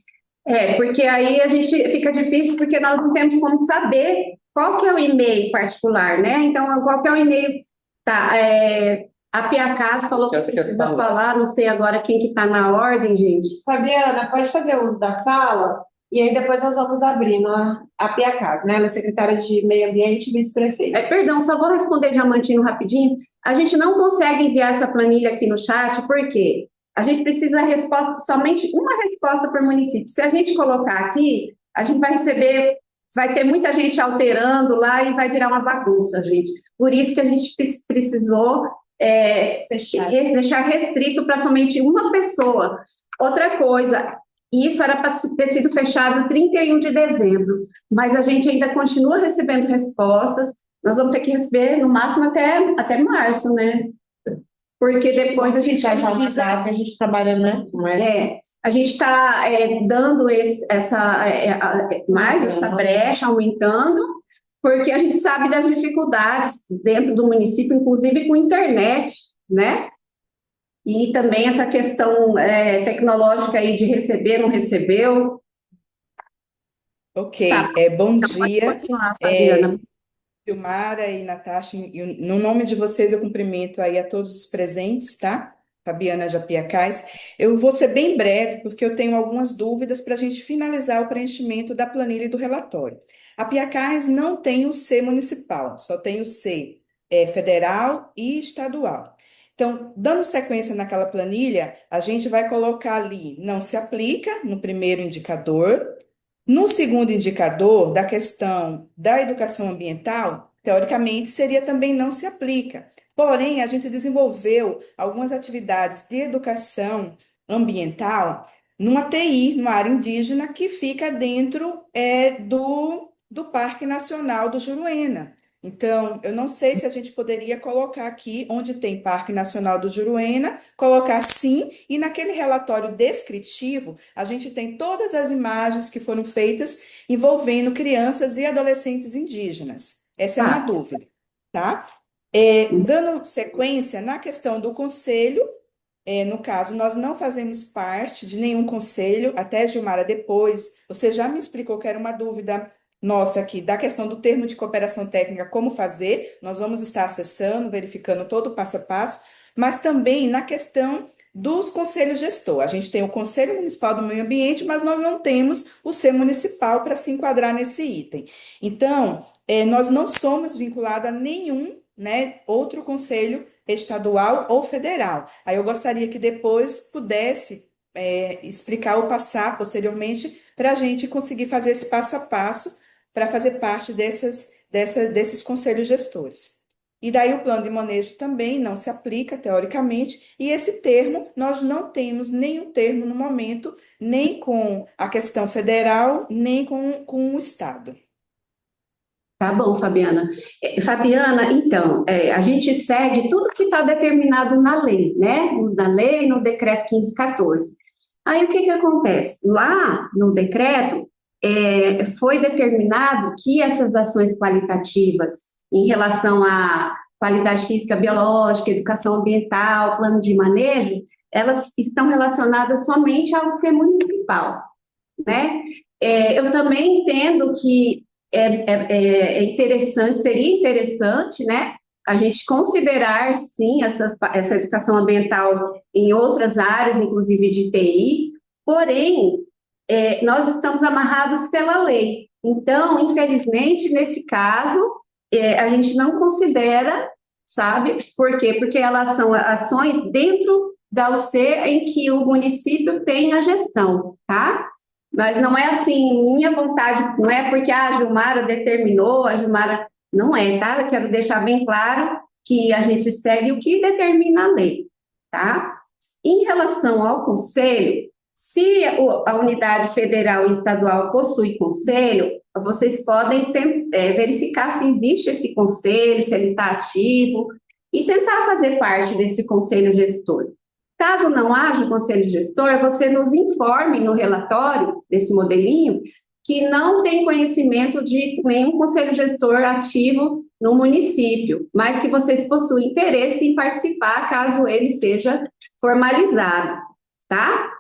Porque aí a gente fica difícil porque nós não temos como saber qual que é o e-mail particular, né? Então, qual que é o e-mail? Tá, a Pia Cas falou que precisa falar, não sei agora quem que está na ordem, gente. Fabiana, pode fazer uso da fala e aí depois nós vamos abrindo a Pia Cas, né? Ela é secretária de Meio Ambiente e vice-prefeita. Perdão, só vou responder Diamantino rapidinho. A gente não consegue enviar essa planilha aqui no chat, por quê? A gente precisa somente uma resposta por município. Se a gente colocar aqui, a gente vai receber, vai ter muita gente alterando lá e vai virar uma bagunça, gente. Por isso que a gente precisou deixar restrito para somente uma pessoa. Outra coisa, isso era para ter sido fechado 31 de dezembro, mas a gente ainda continua recebendo respostas. Nós vamos ter que receber no máximo até março, né? Porque depois a gente precisa... que a gente trabalha, né? A gente está dando mais essa brecha, aumentando, porque a gente sabe das dificuldades dentro do município, inclusive com internet, né? E também essa questão tecnológica aí de receber, não recebeu. Ok, Tá. bom Então, dia. pode continuar, Fabiana. Gilmara e Natasha, no nome de vocês eu cumprimento aí a todos os presentes, tá? Fabiana Japiacás. Eu vou ser bem breve, porque eu tenho algumas dúvidas para a gente finalizar o preenchimento da planilha e do relatório. A Piacás não tem o C municipal, só tem o C federal e estadual. Então, dando sequência naquela planilha, a gente vai colocar ali, não se aplica, no primeiro indicador. No segundo indicador, da questão da educação ambiental, teoricamente, seria também não se aplica. Porém, a gente desenvolveu algumas atividades de educação ambiental numa TI, numa área indígena, que fica dentro do Parque Nacional do Juruena. Então, eu não sei se a gente poderia colocar aqui, onde tem Parque Nacional do Juruena, colocar sim, e naquele relatório descritivo, a gente tem todas as imagens que foram feitas envolvendo crianças e adolescentes indígenas. Essa é uma dúvida, tá? Dando sequência na questão do conselho, no caso, nós não fazemos parte de nenhum conselho, até Gilmara, depois, você já me explicou que era uma dúvida nossa aqui, da questão do termo de cooperação técnica, como fazer, nós vamos estar acessando, verificando todo o passo a passo, mas também na questão dos conselhos gestor. A gente tem o Conselho Municipal do Meio Ambiente, mas nós não temos o C municipal para se enquadrar nesse item. Então, nós não somos vinculados a nenhum, né, outro conselho estadual ou federal. Aí eu gostaria que depois pudesse explicar ou passar posteriormente para a gente conseguir fazer esse passo a passo para fazer parte desses conselhos gestores. E daí o plano de manejo também não se aplica, teoricamente, e esse termo, nós não temos nenhum termo no momento, nem com a questão federal, nem com o Estado. Tá bom, Fabiana. Fabiana, então, a gente segue tudo que está determinado na lei, né? Na lei, no decreto 1514. Aí o que acontece? Lá no decreto, foi determinado que essas ações qualitativas em relação à qualidade física, biológica, educação ambiental, plano de manejo, elas estão relacionadas somente ao ser municipal, né? Eu também entendo que seria interessante, né, a gente considerar, sim, essa educação ambiental em outras áreas, inclusive de TI, porém, nós estamos amarrados pela lei. Então, infelizmente, nesse caso, a gente não considera, sabe? Por quê? Porque elas são ações dentro da UC em que o município tem a gestão, tá? Mas não é assim, minha vontade, não é porque a Gilmara determinou, a Gilmara não é, tá? Eu quero deixar bem claro que a gente segue o que determina a lei, tá? Em relação ao conselho, se a unidade federal e estadual possui conselho, vocês podem verificar se existe esse conselho, se ele está ativo, e tentar fazer parte desse conselho gestor. Caso não haja conselho gestor, você nos informe no relatório desse modelinho que não tem conhecimento de nenhum conselho gestor ativo no município, mas que vocês possuem interesse em participar caso ele seja formalizado, tá?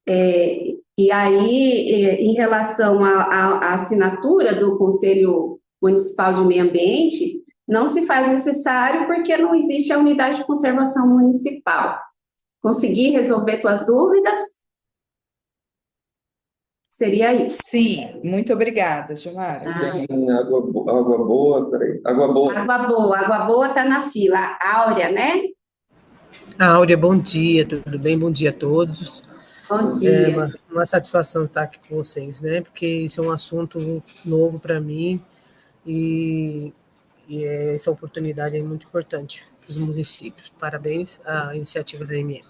E aí, em relação à assinatura do Conselho Municipal de Meio Ambiente, não se faz necessário porque não existe a unidade de conservação municipal. Consegui resolver tuas dúvidas? Seria isso. Sim, muito obrigada, Gilmara. Tem água boa, peraí. Água boa. Água boa está na fila. Áurea, né? Áurea, bom dia, tudo bem? Bom dia a todos. Bom É dia. uma satisfação estar aqui com vocês, né? Porque isso é um assunto novo para mim e essa oportunidade é muito importante para os municípios. Parabéns à iniciativa da MM.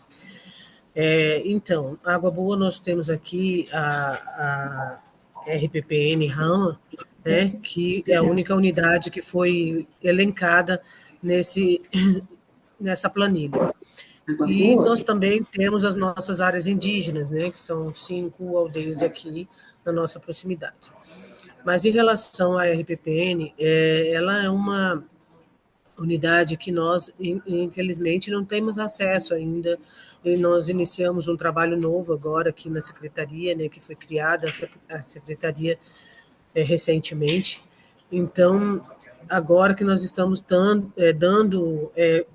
Então, Água Boa, nós temos aqui a RPPN Rama, né, que é a única unidade que foi elencada nessa planilha. E nós também temos as nossas áreas indígenas, né, que são 5 aldeias aqui na nossa proximidade. Mas em relação à RPPN, ela é uma unidade que nós, infelizmente, não temos acesso ainda, e nós iniciamos um trabalho novo agora aqui na Secretaria, né, que foi criada a Secretaria recentemente. Então, agora que nós estamos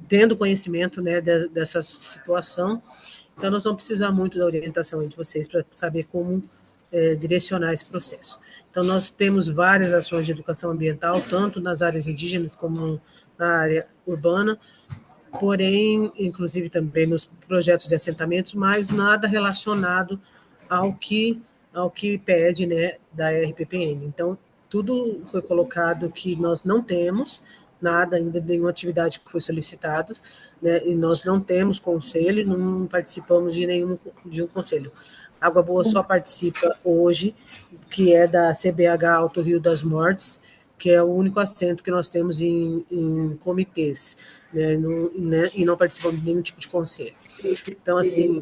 tendo conhecimento, né, dessa situação, então nós vamos precisar muito da orientação de vocês para saber como direcionar esse processo. Então, nós temos várias ações de educação ambiental, tanto nas áreas indígenas como na área urbana, porém, inclusive também nos projetos de assentamentos, mas nada relacionado ao que pede, né, da RPPN. Então, tudo foi colocado que nós não temos nada ainda, nenhuma atividade que foi solicitada, né, e nós não temos conselho, não participamos de um conselho. Água Boa só participa hoje, que é da CBH Alto Rio das Mortes, que é o único assento que nós temos em comitês, né, e não participamos de nenhum tipo de conselho. Então, assim,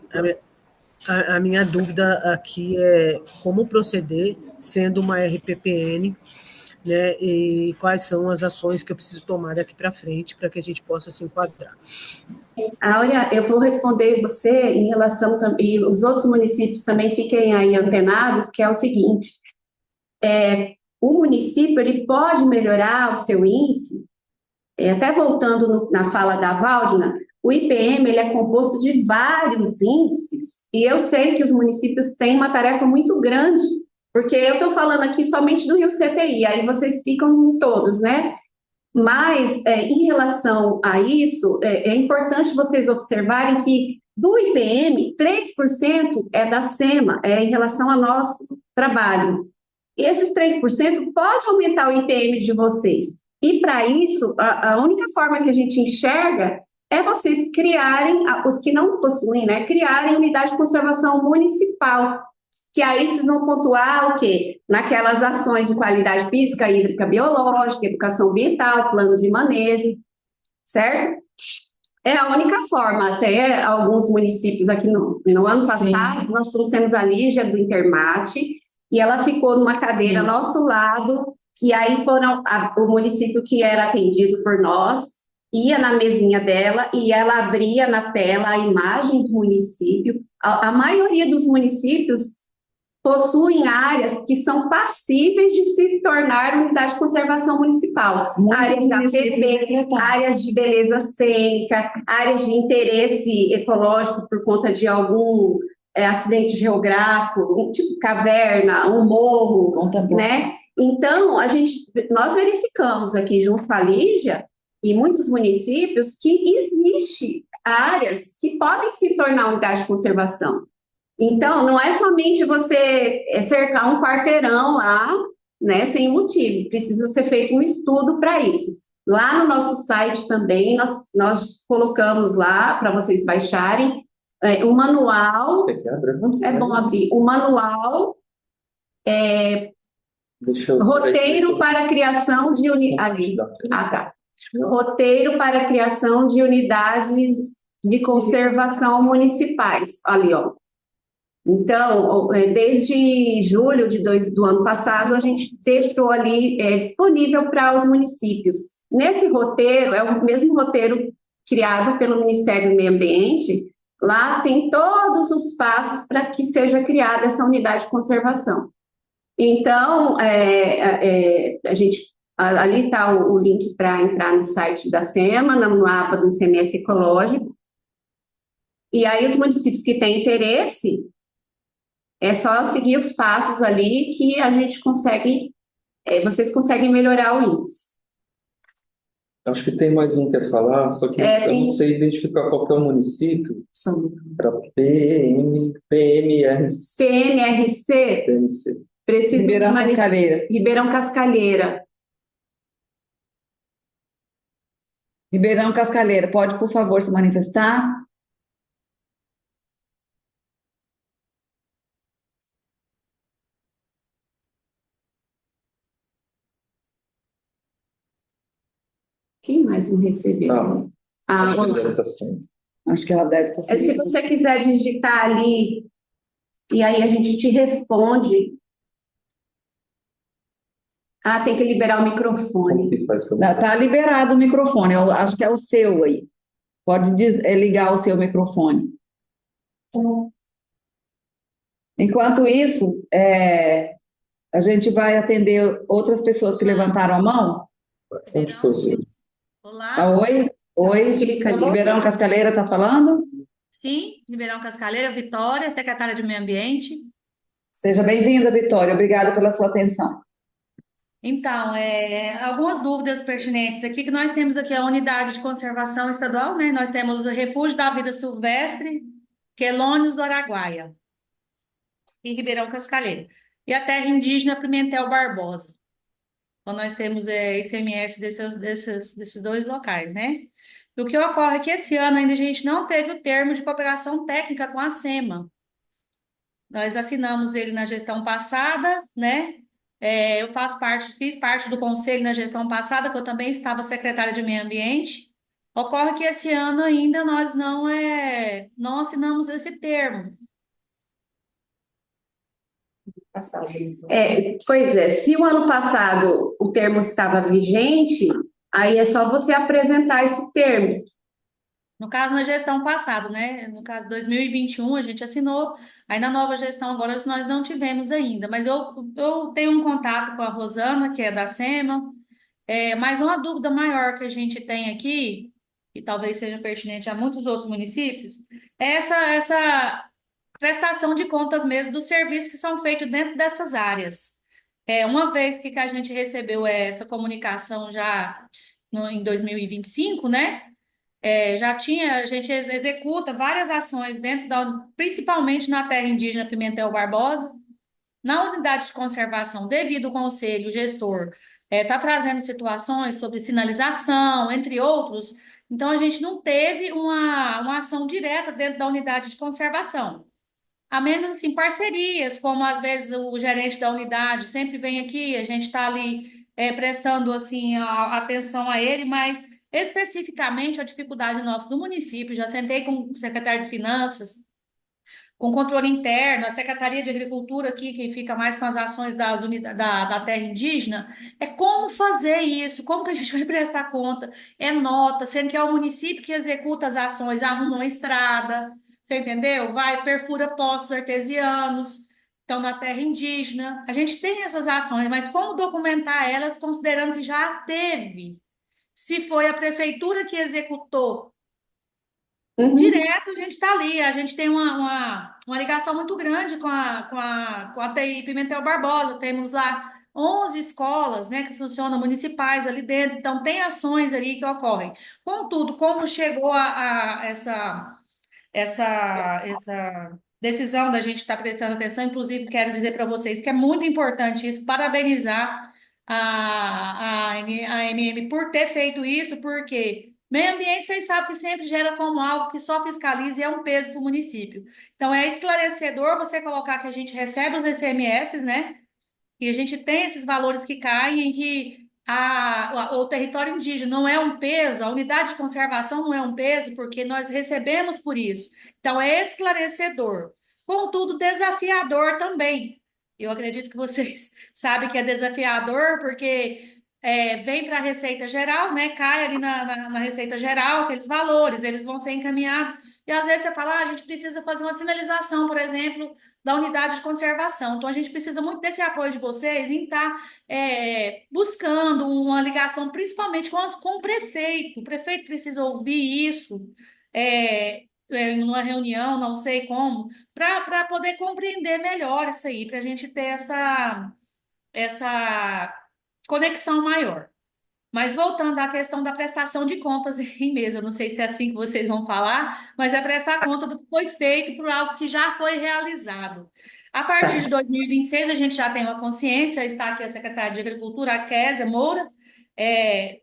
a minha dúvida aqui é como proceder sendo uma RPPN, né, e quais são as ações que eu preciso tomar daqui para frente para que a gente possa se enquadrar. Áurea, eu vou responder você em relação também, e os outros municípios também fiquem aí antenados, que é o seguinte, o município ele pode melhorar o seu índice, até voltando na fala da Valdina, o IPM ele é composto de vários índices, e eu sei que os municípios têm uma tarefa muito grande, porque eu estou falando aqui somente do Rio CTI, aí vocês ficam todos, né? Mas, em relação a isso, é importante vocês observarem que do IPM, 3% é da SEMA, em relação ao nosso trabalho. E esses 3% pode aumentar o IPM de vocês. E, para isso, a única forma que a gente enxerga é vocês criarem, os que não possuem, né, criarem unidade de conservação municipal, que aí vocês vão pontuar o quê? Naquelas ações de qualidade física, hídrica, biológica, educação ambiental, plano de manejo, certo? É a única forma, até alguns municípios aqui no ano passado, nós trouxemos a Lígia do Intermate, e ela ficou numa cadeira ao nosso lado, e aí o município que era atendido por nós, ia na mesinha dela e ela abria na tela a imagem do município. A maioria dos municípios possuem áreas que são passíveis de se tornar unidade de conservação municipal. Áreas de APP, áreas de beleza cênica, áreas de interesse ecológico por conta de algum acidente geográfico, tipo caverna, um morro, né? Então, nós verificamos aqui junto com a Lígia, e muitos municípios, que existe áreas que podem se tornar unidade de conservação. Então, não é somente você cercar um quarteirão lá, né, sem motivo, precisa ser feito um estudo para isso. Lá no nosso site também, nós colocamos lá, para vocês baixarem, um manual, é bom abrir, um manual, roteiro para a criação de unidade. Ah, tá. roteiro para a criação de unidades de conservação municipais, ali, ó. Então, desde julho do ano passado, a gente deixou ali disponível para os municípios. Nesse roteiro, é o mesmo roteiro criado pelo Ministério do Meio Ambiente, lá tem todos os passos para que seja criada essa unidade de conservação. Então, a gente, ali está o link para entrar no site da SEMA, no aba do ICMS ecológico, e aí os municípios que têm interesse, é só seguir os passos ali que a gente consegue, vocês conseguem melhorar o índice. Acho que tem mais um que quer falar, só que eu não sei identificar qual que é o município. Para PMRC. PMRC? Ribeirão Cascalheira. Ribeirão Cascalheira. Ribeirão Cascalheira, pode, por favor, se manifestar? Quem mais não recebeu? Acho que deve estar sendo. Acho que ela deve estar sendo. Se você quiser digitar ali, e aí a gente te responde. Tem que liberar o microfone. Está liberado o microfone, eu acho que é o seu aí. Pode ligar o seu microfone. Enquanto isso, a gente vai atender outras pessoas que levantaram a mão. Olá. Oi. Ribeirão Cascalheira está falando? Sim, Ribeirão Cascalheira, Vitória, secretária de Meio Ambiente. Seja bem-vinda, Vitória. Obrigada pela sua atenção. Então, algumas dúvidas pertinentes aqui, que nós temos aqui a unidade de conservação estadual, né? Nós temos o Refúgio da Vida Silvestre, Quelônios do Araguaia e Ribeirão Cascalheira. E a terra indígena Pimentel Barbosa. Então, nós temos ICMS desses dois locais, né? O que ocorre é que esse ano ainda a gente não teve o termo de cooperação técnica com a SEMA. Nós assinamos ele na gestão passada, né? Eu fiz parte do conselho na gestão passada, que eu também estava secretária de Meio Ambiente. Ocorre que esse ano ainda nós não assinamos esse termo. Pois é, se o ano passado o termo estava vigente, aí é só você apresentar esse termo. No caso, na gestão passada, né? No caso, 2021, a gente assinou. Aí, na nova gestão, agora, nós não tivemos ainda. Mas eu tenho um contato com a Rosana, que é da SEMA. Mas uma dúvida maior que a gente tem aqui, e talvez seja pertinente a muitos outros municípios, é essa prestação de contas mesmo dos serviços que são feitos dentro dessas áreas. Uma vez que a gente recebeu essa comunicação já em 2025, né? A gente executa várias ações principalmente na terra indígena Pimentel Barbosa, na unidade de conservação, devido ao conselho, o gestor está trazendo situações sobre sinalização, entre outros. Então, a gente não teve uma ação direta dentro da unidade de conservação. A menos, assim, parcerias, como às vezes o gerente da unidade sempre vem aqui, a gente está ali prestando, assim, atenção a ele, mas especificamente a dificuldade nossa do município, já sentei com o secretário de Finanças, com o controle interno, a Secretaria de Agricultura aqui, que fica mais com as ações da terra indígena, como fazer isso, como que a gente vai prestar conta, nota, sendo que é o município que executa as ações, arruma uma estrada, você entendeu? Perfura poços artesianos, então na terra indígena, a gente tem essas ações, mas como documentar elas, considerando que já teve? Se foi a prefeitura que executou, direto a gente está ali, a gente tem uma ligação muito grande com a TI Pimentel Barbosa, temos lá 11 escolas, né, que funcionam municipais ali dentro, então tem ações ali que ocorrem. Contudo, como chegou a essa decisão da gente estar prestando atenção, inclusive quero dizer para vocês que é muito importante isso, parabenizar a AMM por ter feito isso, porque meio ambiente, vocês sabem que sempre gera como algo que só fiscaliza e é um peso para o município. Então, é esclarecedor você colocar que a gente recebe os ICMS, né? E a gente tem esses valores que caem e que o território indígena não é um peso, a unidade de conservação não é um peso, porque nós recebemos por isso. Então, é esclarecedor, contudo, desafiador também. Eu acredito que vocês sabem que é desafiador, porque vem para a Receita Geral, né? Cai ali na Receita Geral aqueles valores, eles vão ser encaminhados. E às vezes você fala, a gente precisa fazer uma sinalização, por exemplo, da unidade de conservação. Então, a gente precisa muito desse apoio de vocês em estar buscando uma ligação, principalmente com o prefeito. O prefeito precisa ouvir isso numa reunião, não sei como, para poder compreender melhor isso aí, para a gente ter essa conexão maior. Mas voltando à questão da prestação de contas em mesa, eu não sei se é assim que vocês vão falar, mas é prestar conta do que foi feito por algo que já foi realizado. A partir de 2026, a gente já tem uma consciência, está aqui a secretária de Agricultura, a Kézia Moura,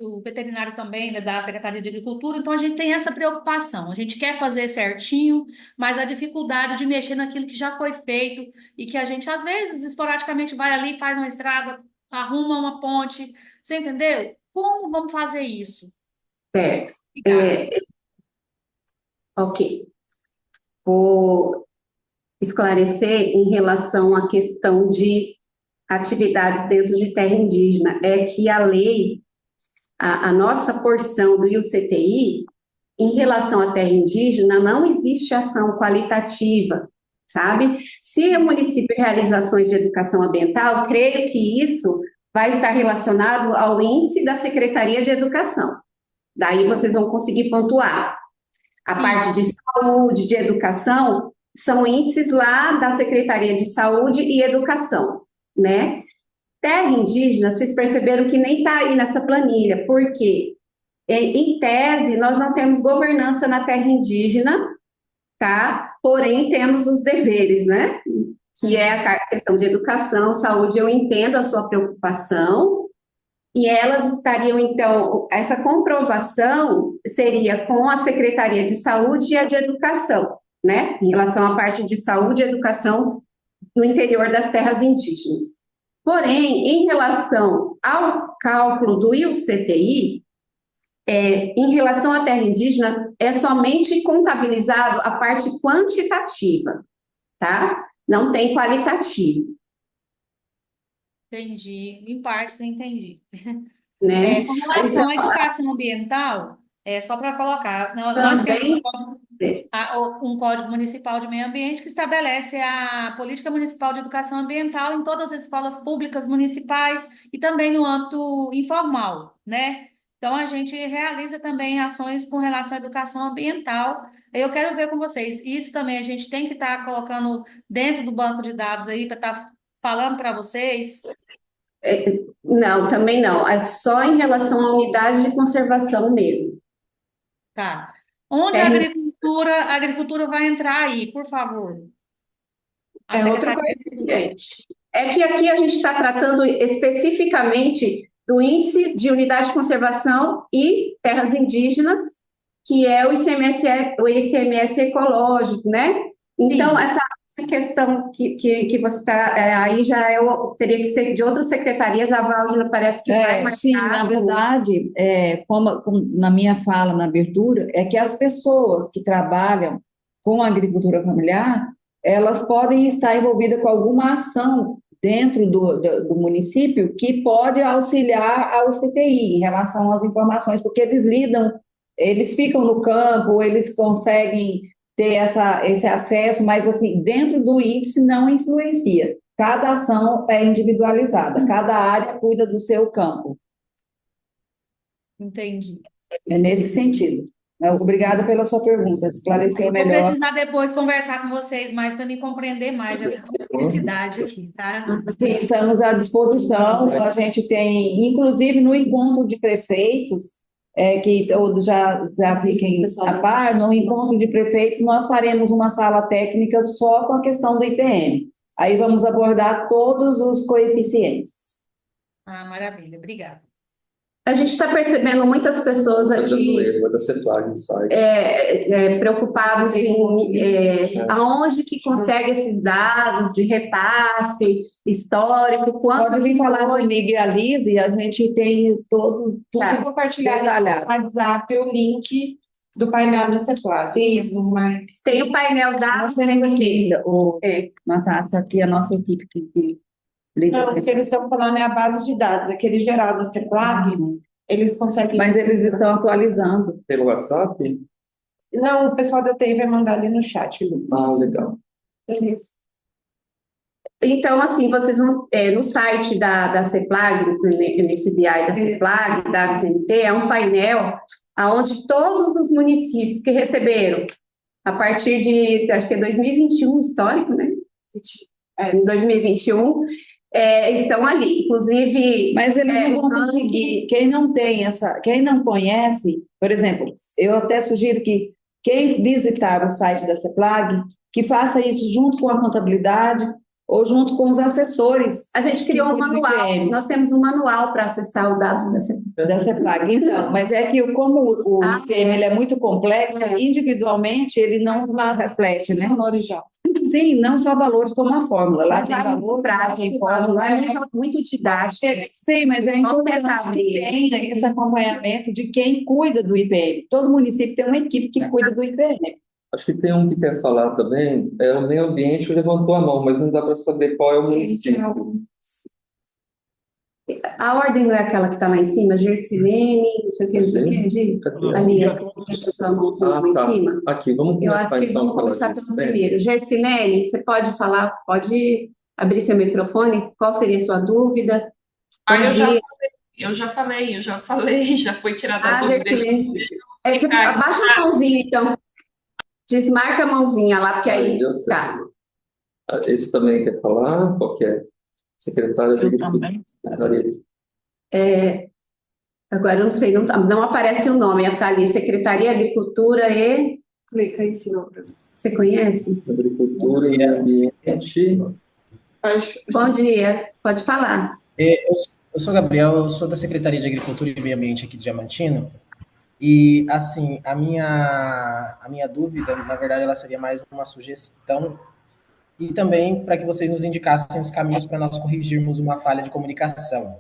o veterinário também, né, da Secretaria de Agricultura, então a gente tem essa preocupação, a gente quer fazer certinho, mas a dificuldade de mexer naquilo que já foi feito e que a gente, às vezes, esporadicamente vai ali, faz uma estrada, arruma uma ponte, você entendeu? Como vamos fazer isso? Certo. Ok. Vou esclarecer em relação à questão de atividades dentro de terra indígena. É que a lei, a nossa porção do IUCTI, em relação à terra indígena, não existe ação qualitativa, sabe? Se o município realiza ações de educação ambiental, creio que isso vai estar relacionado ao índice da Secretaria de Educação. Daí vocês vão conseguir pontuar. A parte de saúde, de educação, são índices lá da Secretaria de Saúde e Educação, né? Terra indígena, vocês perceberam que nem está aí nessa planilha, porque, em tese, nós não temos governança na terra indígena, tá? Porém, temos os deveres, né? Que é a questão de educação, saúde, eu entendo a sua preocupação, e elas estariam, então, essa comprovação seria com a Secretaria de Saúde e a de Educação, né? Em relação à parte de saúde e educação no interior das terras indígenas. Porém, em relação ao cálculo do IUCTI, em relação à terra indígena, é somente contabilizado a parte quantitativa, tá? Não tem qualitativo. Entendi. Em partes, entendi. Né? Com relação à educação ambiental, só para colocar, nós temos um Código Municipal de Meio Ambiente que estabelece a Política Municipal de Educação Ambiental em todas as escolas públicas municipais e também no âmbito informal, né? Então, a gente realiza também ações com relação à educação ambiental. Eu quero ver com vocês, isso também a gente tem que estar colocando dentro do banco de dados aí para estar falando para vocês. Não, também não. É só em relação à unidade de conservação mesmo. Tá. Onde a agricultura vai entrar aí, por favor? Outro coeficiente. É que aqui a gente está tratando especificamente do Índice de Unidade de Conservação e Terras Indígenas, que é o ICMS ecológico, né? Então, sim, essa questão que você está aí teria que ser de outras secretarias, a Váldina parece que vai mais sim, na verdade, como na minha fala na abertura, é que as pessoas que trabalham com a agricultura familiar, elas podem estar envolvidas com alguma ação dentro do município que pode auxiliar ao CTI em relação às informações, porque eles ficam no campo, eles conseguem ter esse acesso, mas assim, dentro do índice não influencia. Cada ação é individualizada, cada área cuida do seu campo. Entendi. É nesse sentido. Obrigada pela sua pergunta, esclareceu melhor. Vou precisar depois conversar com vocês mais para me compreender mais essa complexidade aqui, tá? Sim, estamos à disposição. A gente tem, inclusive, no encontro de prefeitos, que todos já fiquem a par, no encontro de prefeitos, nós faremos uma sala técnica só com a questão do IPM. Aí vamos abordar todos os coeficientes. Maravilha, obrigada. A gente está percebendo muitas pessoas Tá dando aqui erro, da CEPLAG no site. preocupados em aonde que consegue esses dados de repasse histórico, quanto Pode vir falar comigo e a Liz, e a gente tem tudo Eu vou compartilhar detalhado. no WhatsApp o link do painel da CEPLAG. Isso, mas tem o painel da Nós temos aqui, Natácia, aqui a nossa equipe que lida não, com o que isso. eles estão falando é a base de dados, aquele geral da CEPLAG, eles conseguem. Mas eles estão atualizando. Pelo WhatsApp? Não, o pessoal da TI vai mandar ali no chat. Ah, legal. Isso. Então, assim, vocês no site da CEPLAG, no NCBI da CEPLAG, da CNT, é um painel onde todos os municípios que receberam, a partir de, acho que é 2021, histórico, né? Em 2021, estão ali. Inclusive... Mas eles não vão conseguir. Quem não conhece, por exemplo, eu até sugiro que quem visitar o site da CEPLAG, que faça isso junto com a contabilidade ou junto com os assessores. A gente criou um manual, nós temos um manual para acessar os dados da CEPLAG. Então, mas é que como o IPM ele é muito complexo, individualmente ele não reflete, né? Sim, não só valores como a fórmula. Lá tem valor, tem fórmula. É muito didático. Sim, mas é importante que tenha esse acompanhamento de quem cuida do IPM. Todo município tem uma equipe que cuida do IPM. Acho que tem um que quer falar também, o meio ambiente levantou a mão, mas não dá para saber qual é o município. A ordem não é aquela que está lá em cima, Gersilene, não sei o que, gente? Ali, a mãozinha lá em cima. Aqui, vamos Eu começar acho que então. vamos começar pelo primeiro. Gersilene, você pode falar, pode abrir seu microfone? Qual seria a sua dúvida? Eu já falei, já foi tirada a dúvida. Gersilene. Abaixa a mãozinha, então. Desmarca a mãozinha lá, porque aí tá. Esse também quer falar? Qual que é? Secretária de Agricultura. Agora eu não sei, não aparece o nome, está ali, Secretaria de Agricultura e... Clica em cima. Você conhece? Agricultura e Ambiente. Bom dia, pode falar. Eu sou Gabriel, eu sou da Secretaria de Agricultura e Meio Ambiente aqui de Diamantino. E, assim, a minha dúvida, na verdade, ela seria mais uma sugestão e também para que vocês nos indicassem os caminhos para nós corrigirmos uma falha de comunicação.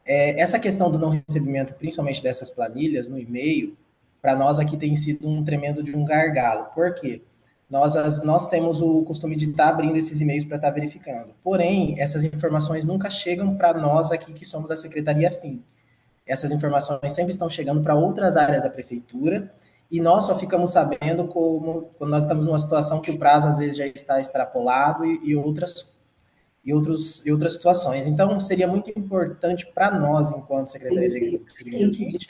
Essa questão do não recebimento, principalmente dessas planilhas no e-mail, para nós aqui tem sido um tremendo de um gargalo. Por quê? Nós temos o costume de estar abrindo esses e-mails para estar verificando. Porém, essas informações nunca chegam para nós aqui que somos a Secretaria FIM. Essas informações sempre estão chegando para outras áreas da prefeitura e nós só ficamos sabendo quando nós estamos numa situação que o prazo às vezes já está extrapolado e outras situações. Então, seria muito importante para nós, enquanto Secretaria de Agricultura e Meio Ambiente, que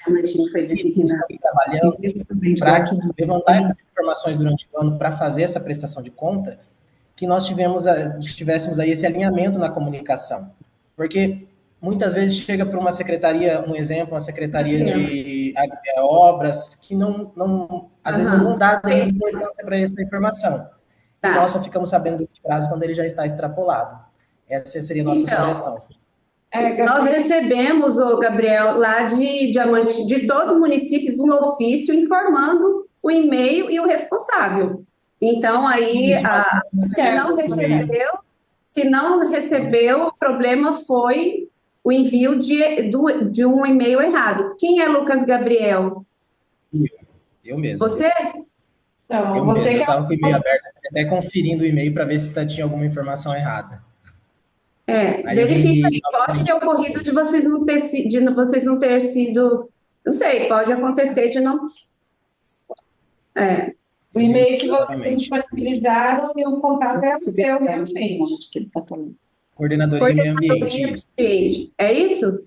estamos trabalhando para levantar essas informações durante o ano para fazer essa prestação de conta, que nós tivéssemos aí esse alinhamento na comunicação. Porque muitas vezes chega para uma secretaria, um exemplo, uma secretaria de obras, que às vezes não vão dar importância para essa informação. E nós só ficamos sabendo desse prazo quando ele já está extrapolado. Essa seria a nossa sugestão. Nós recebemos, Gabriel, lá de Diamante, de todos os municípios, um ofício informando o e-mail e o responsável. Então, aí, se não recebeu, o problema foi o envio de um e-mail errado. Quem é Lucas Gabriel? Eu mesmo. Você? Então, eu estava com o e-mail aberto, até conferindo o e-mail para ver se tinha alguma informação errada. Verifica aí, pode ter ocorrido de vocês não ter sido, não sei, pode acontecer de não... O e-mail que vocês disponibilizaram e o contato é o seu, realmente. Coordenadoria de Meio Ambiente. É isso?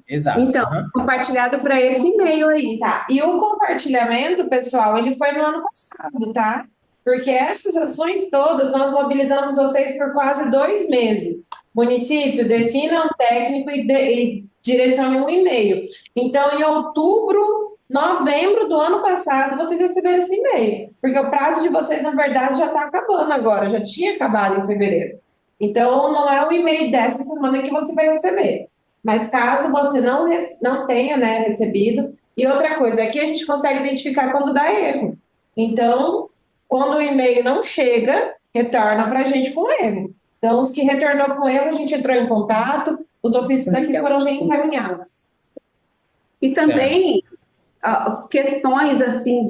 Exato. Então, compartilhado para esse e-mail aí. Tá. E o compartilhamento, pessoal, ele foi no ano passado, tá? Porque essas ações todas, nós mobilizamos vocês por quase 2 meses. Município, defina um técnico e direcione um e-mail. Então, em outubro, novembro do ano passado, vocês receberam esse e-mail. Porque o prazo de vocês, na verdade, já está acabando agora. Já tinha acabado em fevereiro. Então, não é o e-mail dessa semana que você vai receber. Mas caso você não tenha, né, recebido, e outra coisa, aqui a gente consegue identificar quando dá erro. Então, quando o e-mail não chega, retorna para a gente com erro. Então, os que retornou com erro, a gente entrou em contato, os ofícios daqui foram reencaminhados. E também questões assim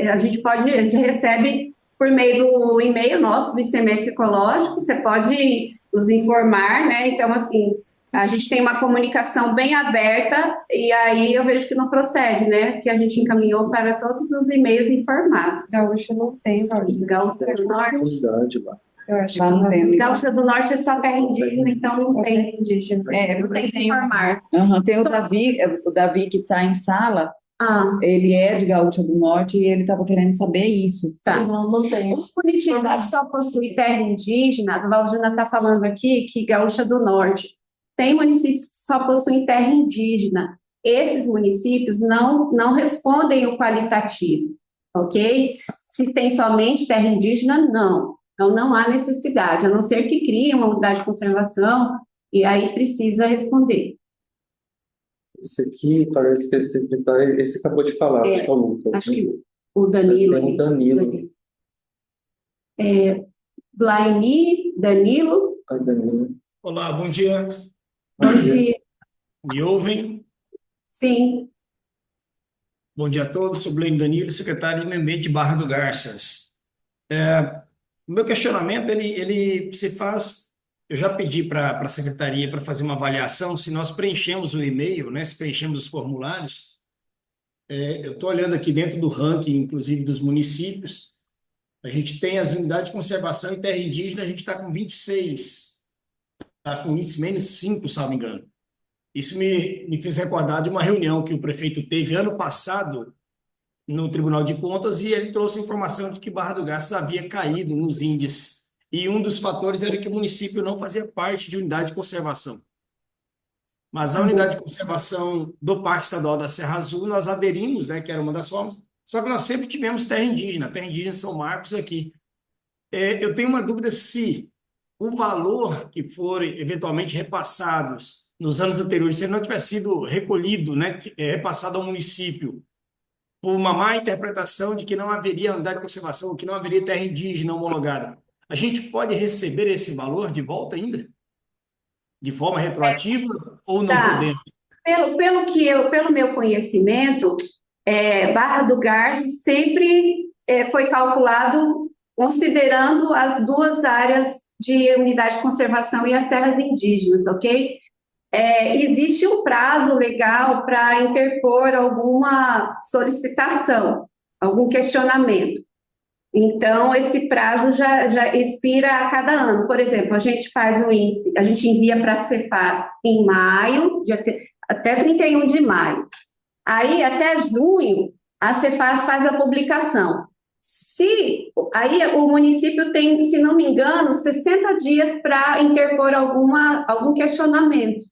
a gente recebe por meio do e-mail nosso, do ICMS Ecológico, você pode nos informar, né? Então, assim, a gente tem uma comunicação bem aberta e aí eu vejo que não procede, né? Que a gente encaminhou para todos os e-mails informados. Gaúcha não tem, Gaúcha do Norte. Eu acho Lá não tem. Gaúcha do Norte é só terra indígena, então não tem indígena. Não tem que informar. Tem o Davi que está em sala, Ah, ele é de Gaúcha do Norte e ele estava querendo saber isso. tá. não tem. Os municípios que só possuem terra indígena, a Valdina está falando aqui que Gaúcha do Norte tem municípios que só possuem terra indígena. Esses municípios não respondem o qualitativo, ok? Se tem somente terra indígena, não. Então, não há necessidade, a não ser que crie uma unidade de conservação e aí precisa responder. Esse aqui parece que esse secretário, esse acabou de falar, acho que é o Lucas. Acho que o Danilo. Tem o Danilo. Blaini, Danilo. Ai, Danilo. Olá, bom dia. Bom dia. Me ouvem? Sim. Bom dia a todos, sou Blaine Danilo, secretário de Meio Ambiente de Barra do Garças. O meu questionamento, ele se faz... Eu já pedi para a secretaria para fazer uma avaliação se nós preenchemos o e-mail, né, se preenchemos os formulários. Eu estou olhando aqui dentro do ranking, inclusive, dos municípios. A gente tem as unidades de conservação em terra indígena, a gente está com 26. Está com índice menos 5, salvo engano. Isso me fez recordar de uma reunião que o prefeito teve ano passado no Tribunal de Contas e ele trouxe a informação de que Barra do Garças havia caído nos índices. E um dos fatores era que o município não fazia parte de unidade de conservação. Mas a unidade de conservação do Parque Estadual da Serra Azul, nós aderimos, né, que era uma das formas, só que nós sempre tivemos terra indígena São Marcos aqui. Eu tenho uma dúvida se o valor que for eventualmente repassados nos anos anteriores, se ele não tivesse sido recolhido, né, repassado ao município, por uma má interpretação de que não haveria unidade de conservação, que não haveria terra indígena homologada, a gente pode receber esse valor de volta ainda? De forma retroativa ou não podemos? Pelo meu conhecimento, Barra do Garças sempre foi calculado considerando as duas áreas de unidade de conservação e as terras indígenas, ok? Existe um prazo legal para interpor alguma solicitação, algum questionamento. Então, esse prazo já expira a cada ano. Por exemplo, a gente faz o índice, a gente envia para a Cefaz em maio, até 31 de maio. Aí, até junho, a Cefaz faz a publicação. Aí o município tem, se não me engano, 60 dias para interpor algum questionamento.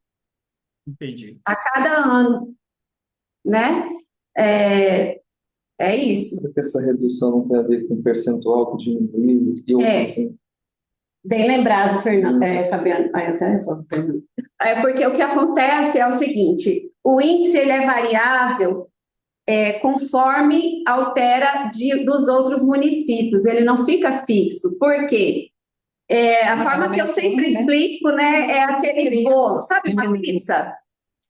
Entendi. A cada ano, né? É isso. Porque essa redução não tem a ver com o percentual que diminuiu e outros, assim. Bem lembrado, Fernando. Fabiano. Eu até falo, Fernando. Porque o que acontece é o seguinte: o índice ele é variável conforme altera dos outros municípios, ele não fica fixo. Por quê? A forma que eu sempre explico, né, é aquele bolo. Sabe uma pizza?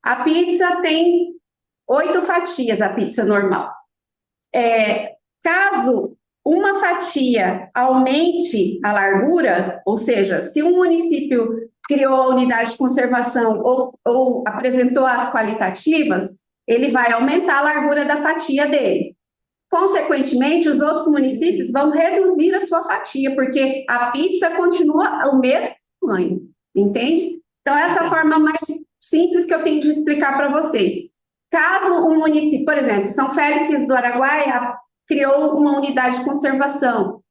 A pizza tem 8 fatias, a pizza normal. Caso uma fatia aumente a largura, ou seja, se um município criou a unidade de conservação ou apresentou as qualitativas, ele vai aumentar a largura da fatia dele. Consequentemente, os outros municípios vão reduzir a sua fatia, porque a pizza continua o mesmo tamanho, entende? Então, essa é a forma mais simples que eu tenho de explicar para vocês. Caso um município, por exemplo, São Félix do Araguaia criou uma unidade de conservação,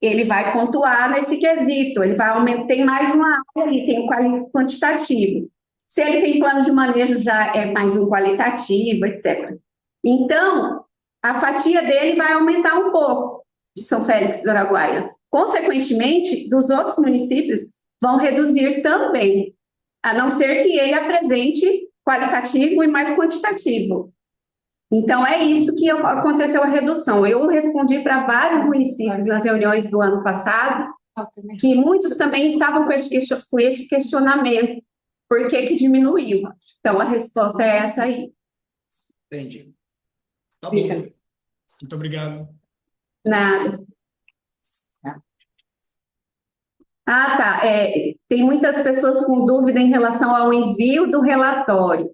ele vai pontuar nesse quesito, ele vai aumentar, tem mais uma área ali, tem um quantitativo. Se ele tem plano de manejo, já é mais um qualitativo, etc. Então, a fatia dele vai aumentar um pouco, de São Félix do Araguaia. Consequentemente, dos outros municípios vão reduzir também. a não ser que ele apresente qualitativo e mais quantitativo. Então, é isso que aconteceu a redução. Eu respondi para vários municípios nas reuniões do ano passado, que muitos também estavam com esse questionamento. Por que que diminuiu? Então, a resposta é essa aí. Entendi. Tá bom. Muito obrigado. Nada. Ah, tá. Tem muitas pessoas com dúvida em relação ao envio do relatório.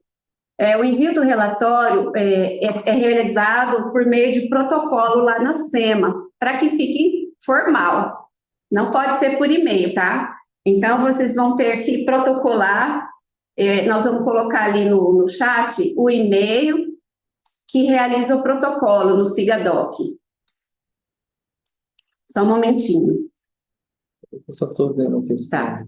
O envio do relatório é realizado por meio de protocolo lá na SEMA, para que fique formal. Não pode ser por e-mail, tá? Então, vocês vão ter que protocolar. Nós vamos colocar ali no chat o e-mail que realiza o protocolo no SIGADOC. Só um momentinho. Eu só estou vendo aqui. Tá.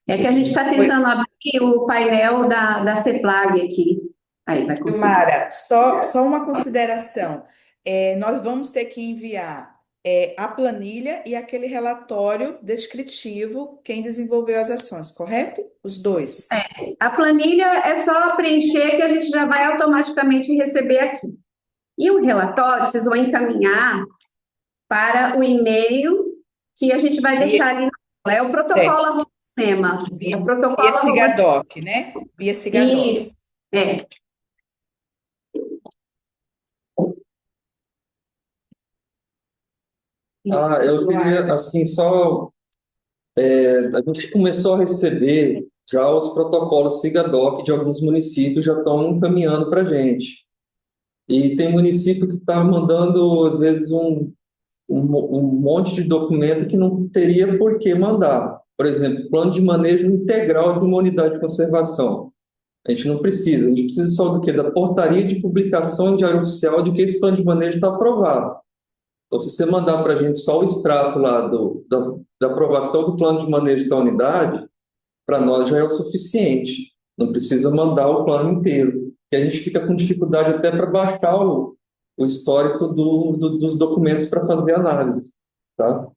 É que a gente está tentando abrir o painel da CEPLAG aqui. Aí vai conseguir. Mara, só uma consideração. Nós vamos ter que enviar a planilha e aquele relatório descritivo, quem desenvolveu as ações, correto? Os dois. A planilha é só preencher que a gente já vai automaticamente receber aqui. E o relatório, vocês vão encaminhar para o e-mail que a gente vai deixar ali. É o protocolo SEMA. É o protocolo Via SIGADOC, né? Via SIGADOC. Isso, Eu queria, assim, a gente começou a receber já os protocolos SIGADOC de alguns municípios, já estão encaminhando para a gente. E tem município que está mandando, às vezes, um monte de documento que não teria por que mandar. Por exemplo, plano de manejo integral de uma unidade de conservação. A gente não precisa, a gente precisa só do quê? Da portaria de publicação em diário oficial de que esse plano de manejo está aprovado. Então, se você mandar para a gente só o extrato lá da aprovação do plano de manejo da unidade, para nós já é o suficiente. Não precisa mandar o plano inteiro. E a gente fica com dificuldade até para baixar o histórico dos documentos para fazer análise, tá?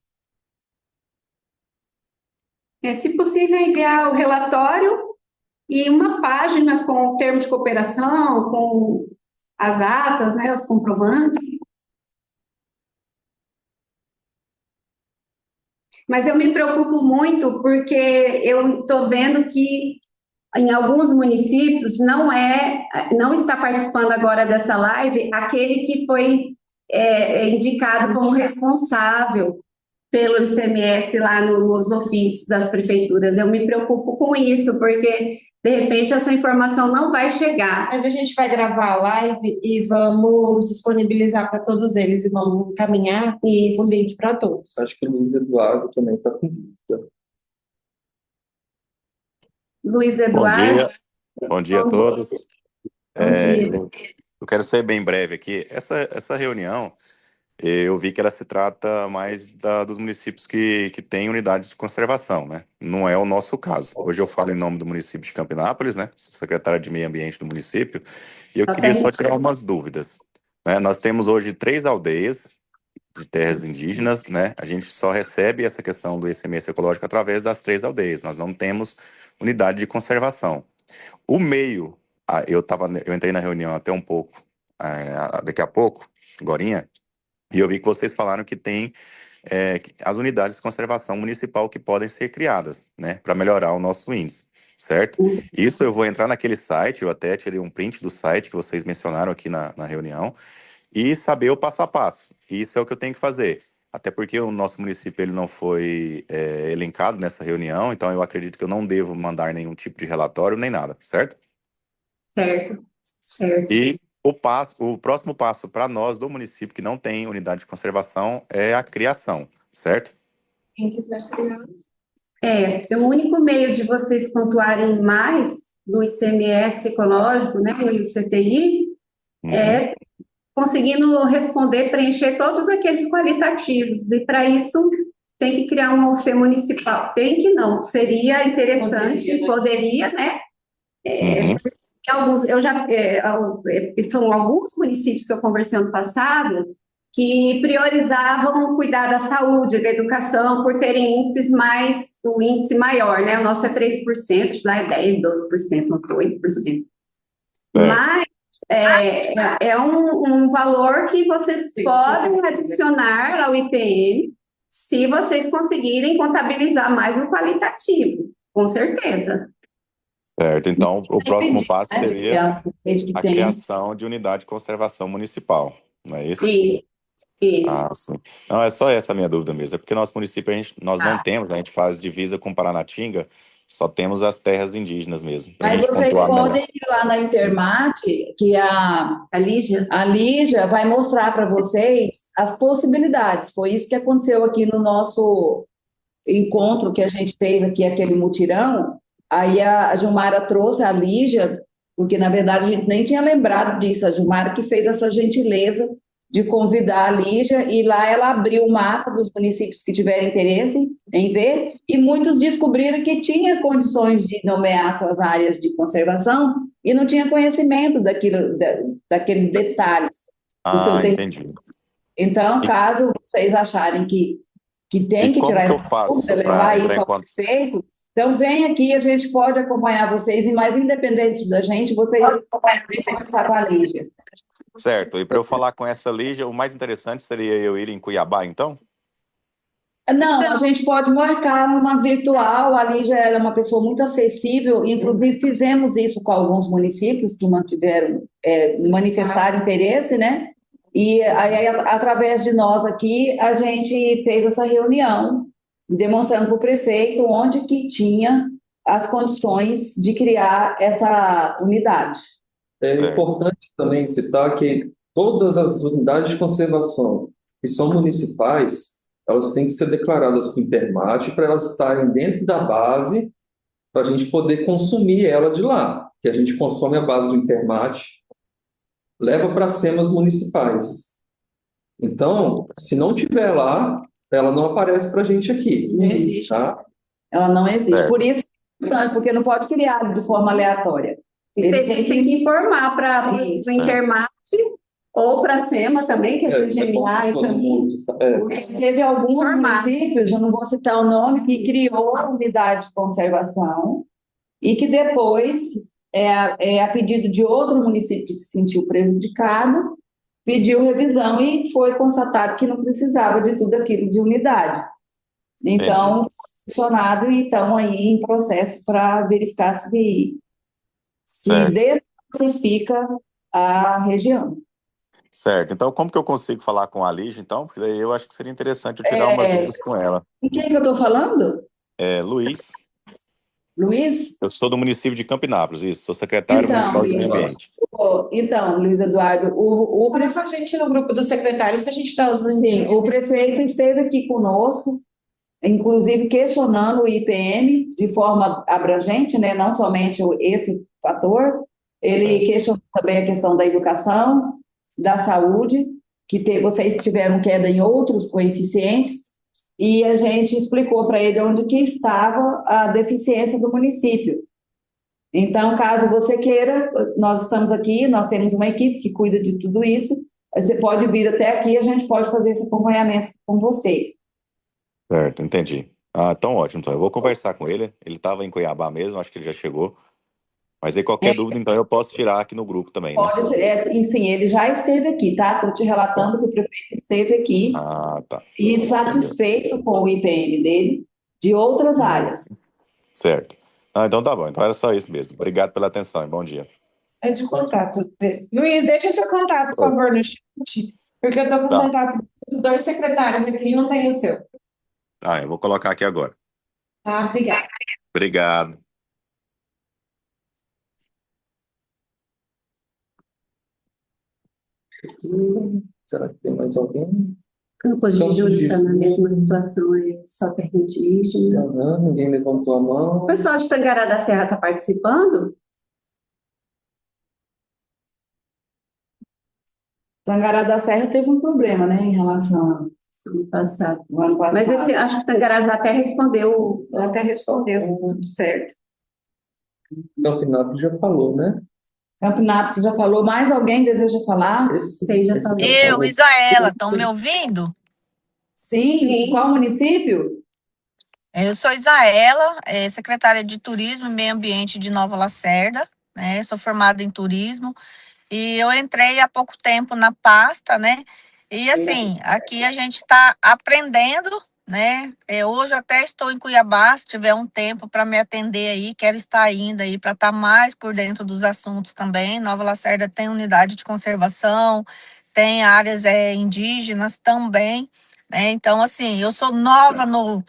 Se possível, enviar o relatório e uma página com o termo de cooperação, com as atas, né, os comprovantes. Mas eu me preocupo muito porque eu estou vendo que em alguns municípios não está participando agora dessa live aquele que foi indicado como responsável pelo ICMS lá nos ofícios das prefeituras. Eu me preocupo com isso, porque, de repente, essa informação não vai chegar. Mas a gente vai gravar a live e vamos disponibilizar para todos eles e vamos encaminhar o link para todos. Acho que o Luiz Eduardo também está com dúvida. Luiz Eduardo. Bom dia a todos. Bom dia. Eu quero ser bem breve aqui. Essa reunião, eu vi que ela se trata mais dos municípios que têm unidades de conservação, né? Não é o nosso caso. Hoje eu falo em nome do município de Campinápolis, né? Sou secretário de Meio Ambiente do município, e eu queria só tirar umas dúvidas, né? Nós temos hoje 3 aldeias de terras indígenas, né? A gente só recebe essa questão do ICMS ecológico através das 3 aldeias. Nós não temos unidade de conservação. O meio, eu entrei na reunião até um pouco, daqui a pouco, agorinha, e eu vi que vocês falaram que tem as unidades de conservação municipal que podem ser criadas, né, para melhorar o nosso índice, certo? Isso eu vou entrar naquele site, eu até tirei um print do site que vocês mencionaram aqui na reunião, e saber o passo a passo. Isso é o que eu tenho que fazer. Até porque o nosso município ele não foi elencado nessa reunião, então eu acredito que eu não devo mandar nenhum tipo de relatório, nem nada, certo? Certo. E o próximo passo para nós do município que não tem unidade de conservação é a criação, certo? Quem quiser criar. O único meio de vocês pontuarem mais no ICMS ecológico, né, no ICTI, é conseguindo responder, preencher todos aqueles qualitativos. E para isso tem que criar um OC municipal. Tem que não, seria interessante, poderia, né? São alguns municípios que eu conversei ano passado que priorizavam cuidar da saúde, da educação, por terem o índice maior, né? O nosso é 3%, lá é 10, 12%, 8%. Mas é um valor que vocês podem adicionar ao IPM se vocês conseguirem contabilizar mais no qualitativo, com certeza. Certo, então o próximo passo seria desde que a tenha. criação de unidade de conservação municipal, não é isso? Isso. Ah, sim. Não, é só essa a minha dúvida mesmo. É porque nosso município, nós não temos, a gente faz divisa com Paranatinga, só temos as terras indígenas mesmo. Pra Aí gente vocês pontuar melhor. podem ir lá na Intermate, que a Lígia vai mostrar para vocês as possibilidades. Foi isso que aconteceu aqui no nosso encontro que a gente fez aqui, aquele mutirão. Aí a Gilmara trouxe a Lígia, porque na verdade a gente nem tinha lembrado disso. A Gilmara que fez essa gentileza de convidar a Lígia, e lá ela abriu o mapa dos municípios que tiverem interesse em ver, e muitos descobriram que tinha condições de nomear suas áreas de conservação e não tinha conhecimento daqueles detalhes do seu território. Entendi. Então, caso vocês acharem que tem que tirar essa dúvida, levar isso ao prefeito, então vem aqui, a gente pode acompanhar vocês, e mais independente da gente, vocês podem estar com a Lígia. Certo, e para eu falar com essa Lígia, o mais interessante seria eu ir em Cuiabá, então? Não, a gente pode marcar uma virtual. A Lígia é uma pessoa muito acessível, inclusive fizemos isso com alguns municípios que manifestaram interesse, né? E aí, através de nós aqui, a gente fez essa reunião, demonstrando para o prefeito onde que tinha as condições de criar essa unidade. É importante também citar que todas as unidades de conservação que são municipais, elas têm que ser declaradas para o Intermate para elas estarem dentro da base, para a gente poder consumir ela de lá, que a gente consome a base do Intermate, leva para as SEMAS municipais. Então, se não tiver lá, ela não aparece para a gente aqui. Não existe. Tá? Ela não existe. Por isso, porque não pode criar de forma aleatória. Ele tem que informar para o Intermate ou para a SEMA também, que é a CGMA. Porque teve alguns municípios, eu não vou citar o nome, que criou a unidade de conservação e que depois, a pedido de outro município que se sentiu prejudicado, pediu revisão e foi constatado que não precisava de tudo aquilo de unidade. Então, funcionado e estão aí em processo para verificar se desclassifica a região. Certo. Então, como que eu consigo falar com a Lígia, então? Porque daí eu acho que seria interessante eu tirar umas dúvidas com ela. Com quem que eu estou falando? Luiz. Luiz? Eu sou do município de Campinápolis, isso. Sou secretário municipal de meio ambiente. Então, Luiz Eduardo, o prefeito, a gente no grupo dos secretários que a gente está usando. Sim, o prefeito esteve aqui conosco, inclusive questionando o IPM de forma abrangente, né? Não somente esse fator. Ele questionou também a questão da educação, da saúde, que vocês tiveram queda em outros coeficientes, e a gente explicou para ele onde que estava a deficiência do município. Então, caso você queira, nós estamos aqui, nós temos uma equipe que cuida de tudo isso, você pode vir até aqui, a gente pode fazer esse acompanhamento com você. Certo, entendi. Então ótimo, então eu vou conversar com ele, ele estava em Cuiabá mesmo, acho que ele já chegou. Mas aí qualquer dúvida, então, eu posso tirar aqui no grupo também, né? Pode, sim, ele já esteve aqui, tá? Estou te relatando que o prefeito esteve aqui tá. E satisfeito com o IPM dele, de outras áreas. Certo. Então tá bom, então era só isso mesmo. Obrigado pela atenção e bom dia. É de contato. Luiz, deixa seu contato, por favor, no chat, porque eu estou com contato dos 2 secretários aqui e não tenho o seu. Eu vou colocar aqui agora. Tá, obrigada. Obrigado. Será que tem mais alguém? Campos de Júlio está na mesma situação, só terra indígena. Ninguém levantou a mão. O pessoal de Tangará da Serra está participando? Tangará da Serra teve um problema, né, em relação ao ano passado. Mas acho que Tangará já até respondeu. Tudo certo. Campinápolis já falou, né? Campinato já falou. Mais alguém deseja falar? Você já falou. Eu, Isaela, estão me ouvindo? Sim. Qual município? Eu sou Isaela, secretária de Turismo e Meio Ambiente de Nova Lacerda, né? Sou formada em turismo e eu entrei há pouco tempo na pasta, né? E assim, aqui a gente está aprendendo, né? Hoje eu até estou em Cuiabá, se tiver um tempo para me atender aí, quero estar ainda aí para estar mais por dentro dos assuntos também. Nova Lacerda tem unidade de conservação, tem áreas indígenas também, né? Então, assim, eu sou nova no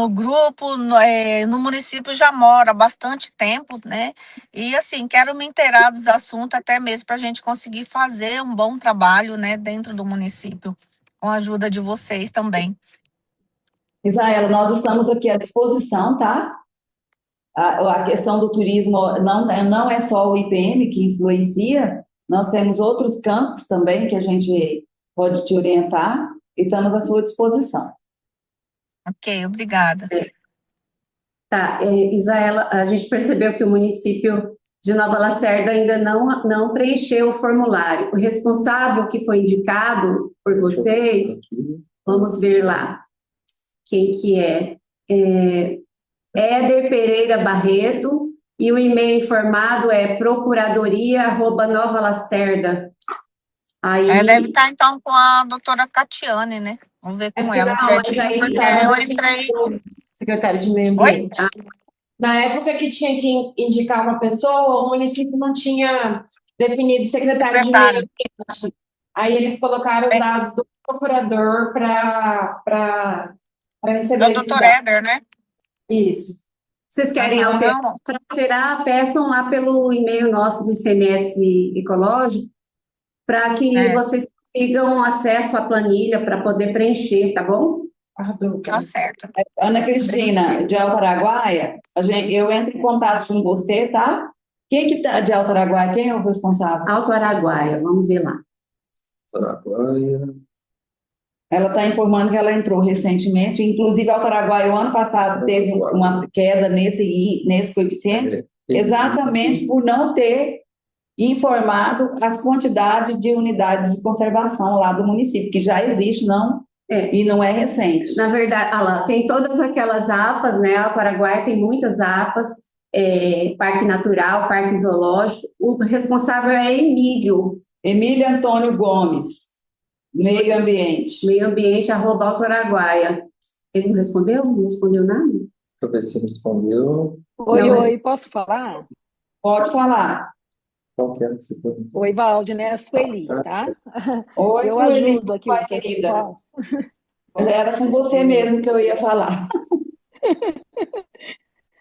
grupo, no município já moro há bastante tempo, né? E assim, quero me inteirar dos assuntos, até mesmo para a gente conseguir fazer um bom trabalho, né, dentro do município, com a ajuda de vocês também. Isaela, nós estamos aqui à disposição, tá? A questão do turismo não é só o IPM que influencia, nós temos outros campos também que a gente pode te orientar e estamos à sua disposição. Ok, obrigada. Tá, Isaela, a gente percebeu que o município de Nova Lacerda ainda não preencheu o formulário. O responsável que foi indicado por vocês, vamos ver lá quem que é. Éder Pereira Barreto, e o e-mail informado é procuradoria@novalacerda. Aí, Deve estar, então, com a doutora Catiane, né? Vamos ver com ela certinho, porque eu entrei... Secretária de Meio Ambiente. Na época que tinha que indicar uma pessoa, o município não tinha definido secretário de Meio Ambiente. Aí eles colocaram os dados do procurador para receber o doutor Éder, né? Isso. Vocês querem alterar? Para alterar, peçam lá pelo e-mail nosso do ICMS Ecológico, para que vocês consigam acesso à planilha para poder preencher, tá bom? Tá certo. Ana Cristina, de Altaraguaia, eu entro em contato com você, tá? Quem que tá de Altaraguaia? Quem é o responsável? Altaraguaia, vamos ver lá. Altaraguaia. Ela está informando que ela entrou recentemente, inclusive Altaraguaia, o ano passado, teve uma queda nesse coeficiente, exatamente por não ter informado as quantidades de unidades de conservação lá do município, que já existe, e não é recente. Na verdade, lá, tem todas aquelas APAs, né? Altaraguaia tem muitas APAs, Parque Natural, Parque Zoológico. O responsável é Emílio Antônio Gomes. Meio Ambiente. Meio Ambiente, @Altaraguaia. Ele não respondeu? Não respondeu nada? Deixa eu ver se respondeu. Oi, posso falar? Pode falar. Qual que é que você perguntou? Oi, Valdine, é a Sueli, tá? Oi, eu Sueli, ajudo aqui o pessoal. Era com você mesmo que eu ia falar.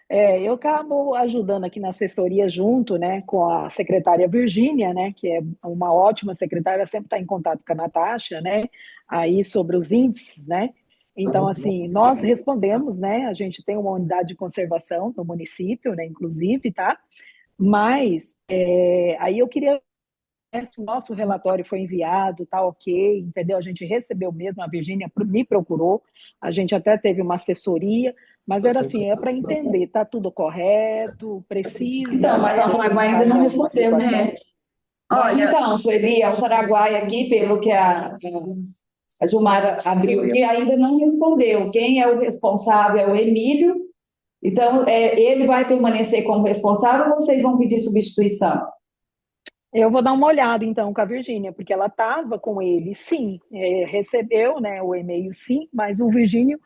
Eu acabo ajudando aqui na assessoria junto, né, com a secretária Virgínia, né, que é uma ótima secretária, sempre está em contato com a Natasha, né, aí sobre os índices, né. Então, assim, nós respondemos, né, a gente tem uma unidade de conservação no município, né, inclusive, tá? Mas aí eu queria se o nosso relatório foi enviado, tá ok, entendeu? A gente recebeu mesmo, a Virgínia me procurou, a gente até teve uma assessoria, mas era assim, para entender, tá tudo correto, precisa... Então, mas a Altaraguaia ainda não respondeu, né? Olha, então, Sueli, Altaraguaia aqui, pelo que a Gilmara abriu aqui, ainda não respondeu. Quem é o responsável é o Emílio, então ele vai permanecer como responsável ou vocês vão pedir substituição? Eu vou dar uma olhada, então, com a Virgínia, porque ela estava com ele, sim, recebeu, né, o e-mail, sim, mas o Virgínio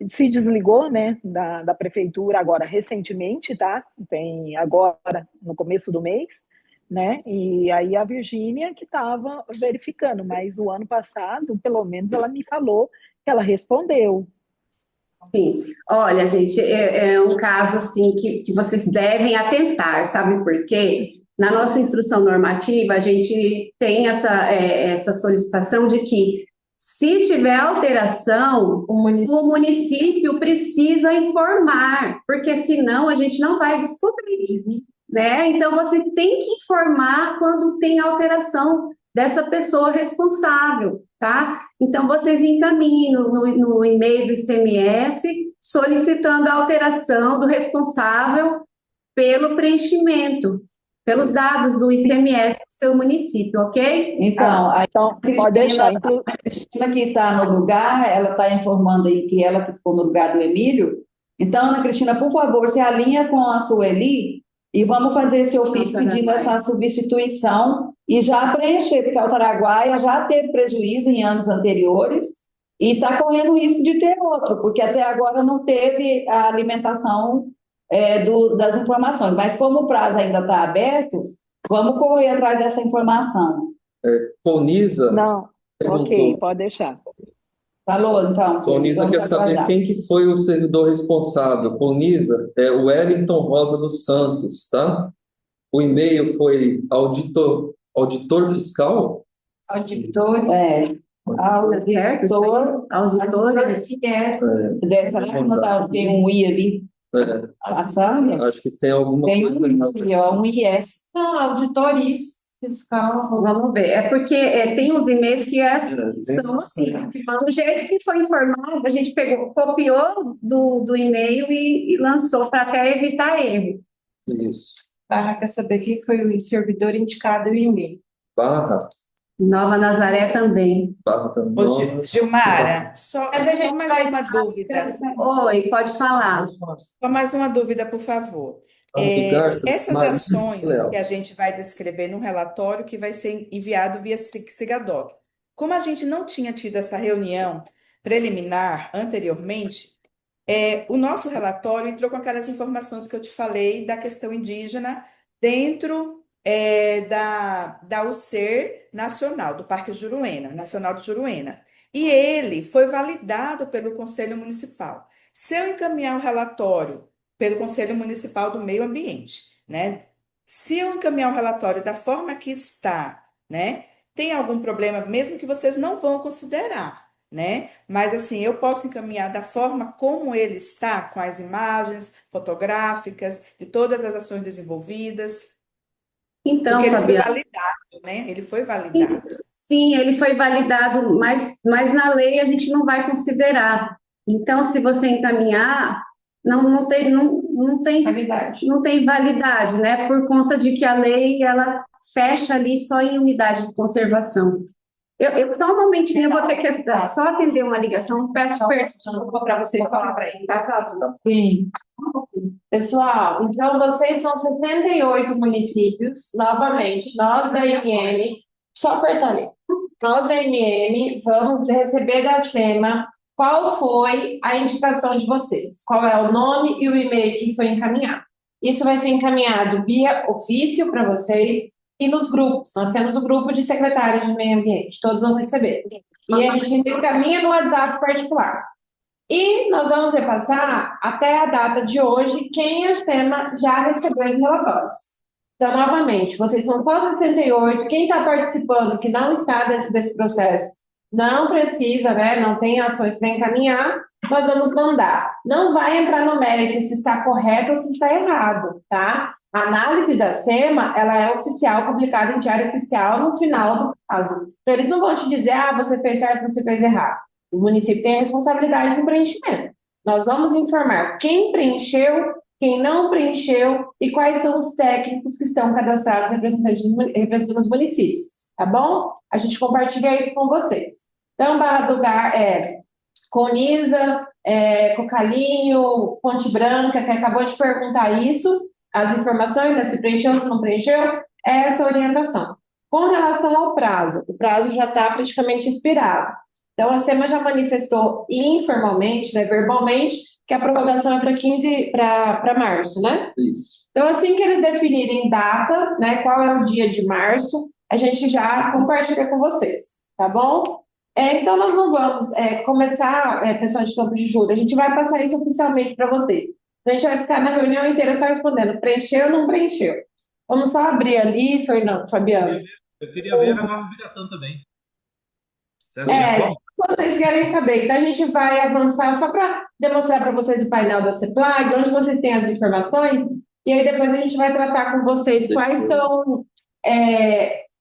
se desligou, né, da prefeitura agora recentemente, tá? Tem agora, no começo do mês, né? E aí a Virgínia que estava verificando, mas o ano passado, pelo menos, ela me falou que ela respondeu. Sim, olha, gente, é um caso, assim, que vocês devem atentar, sabe por quê? Na nossa instrução normativa, a gente tem essa solicitação de que, se tiver alteração, o município precisa informar, porque senão a gente não vai descobrir, né? Então, você tem que informar quando tem alteração dessa pessoa responsável, tá? Então, vocês encaminhem no e-mail do ICMS solicitando a alteração do responsável pelo preenchimento. pelos dados do ICMS do seu município, ok? Então, Então, pode deixar. A Cristina que está no lugar, ela está informando aí que ela que ficou no lugar do Emílio. Então, Ana Cristina, por favor, se alinha com a Sueli e vamos fazer esse ofício pedindo essa substituição e já preencher, porque a Altaraguaia já teve prejuízo em anos anteriores e está correndo o risco de ter outro, porque até agora não teve a alimentação das informações. Mas como o prazo ainda está aberto, vamos correr atrás dessa informação. Conisa Não, ok, perguntou. pode deixar. Falou, então. Conisa quer saber quem que foi o servidor responsável. Conisa é o Wellington Rosa dos Santos, tá? O e-mail foi auditor fiscal? Auditor. Auditor. Se der para mandar um I ali. Acho que tem alguma coisa. Tem um IS. Não, auditores fiscal. Vamos ver. É porque tem uns e-mails que são assim. Do jeito que foi informado, a gente copiou do e-mail e lançou para até evitar erro. Isso. Barra quer saber quem foi o servidor indicado no e-mail. Barra. Nova Nazaré também. Barra também. Ô, Gilmara, só mais uma dúvida. Oi, pode falar. Só mais uma dúvida, por favor. Essas ações que a gente vai descrever no relatório que vai ser enviado via SIGADOC. Como a gente não tinha tido essa reunião preliminar anteriormente, o nosso relatório entrou com aquelas informações que eu te falei da questão indígena dentro da UCER Nacional, do Parque Juruena, Nacional de Juruena. E ele foi validado pelo Conselho Municipal. Se eu encaminhar o relatório pelo Conselho Municipal do Meio Ambiente, né? Se eu encaminhar o relatório da forma que está, né? Tem algum problema, mesmo que vocês não vão considerar, né? Mas assim, eu posso encaminhar da forma como ele está, com as imagens fotográficas de todas as ações desenvolvidas. Então, porque ele foi Fabiana, validado, né? Ele foi validado. Sim, ele foi validado, mas na lei a gente não vai considerar. Então, se você encaminhar, não tem validade, né? Por conta de que a lei ela fecha ali só em unidade de conservação. Eu só um momentinho, eu vou ter que só atender uma ligação, peço perdão para vocês falar para ele, tá? Sim. Pessoal, então vocês são 68 municípios, novamente, nós da MM, só apertar ali. Nós da MM vamos receber da SEMA qual foi a indicação de vocês, qual é o nome e o e-mail que foi encaminhado. Isso vai ser encaminhado via ofício para vocês e nos grupos. Nós temos o grupo de secretários de meio ambiente, todos vão receber. E a gente encaminha no WhatsApp particular. E nós vamos repassar até a data de hoje quem a SEMA já recebeu em relatórios. Então, novamente, vocês são só 78, quem está participando, que não está dentro desse processo, não precisa, né, não tem ações para encaminhar, nós vamos mandar. Não vai entrar no mérito se está correto ou se está errado, tá? A análise da SEMA, ela é oficial, publicada em diário oficial no final do prazo. Então, eles não vão te dizer, você fez certo, você fez errado. O município tem a responsabilidade no preenchimento. Nós vamos informar quem preencheu, quem não preencheu e quais são os técnicos que estão cadastrados representando os municípios, tá bom? A gente compartilha isso com vocês. Então, Barra do Conisa, Cocalinho, Ponte Branca, que acabou de perguntar isso, as informações, né, se preencheu, se não preencheu, é essa orientação. Com relação ao prazo, o prazo já está praticamente expirado. Então, a SEMA já manifestou informalmente, né, verbalmente, que a prorrogação é para março, né? Isso. Então, assim que eles definirem data, né, qual é o dia de março, a gente já compartilha com vocês, tá bom? Então, nós não vamos começar a questão de campo de juro, a gente vai passar isso oficialmente para vocês. A gente vai ficar na reunião inteira só respondendo, preencheu ou não preencheu. Vamos só abrir ali, Fernando, Fabiano. Eu queria ver a Nova Viratã também. Se vocês querem saber, então a gente vai avançar só para demonstrar para vocês o painel da CEPLAG, onde vocês têm as informações, e aí depois a gente vai tratar com vocês quais são,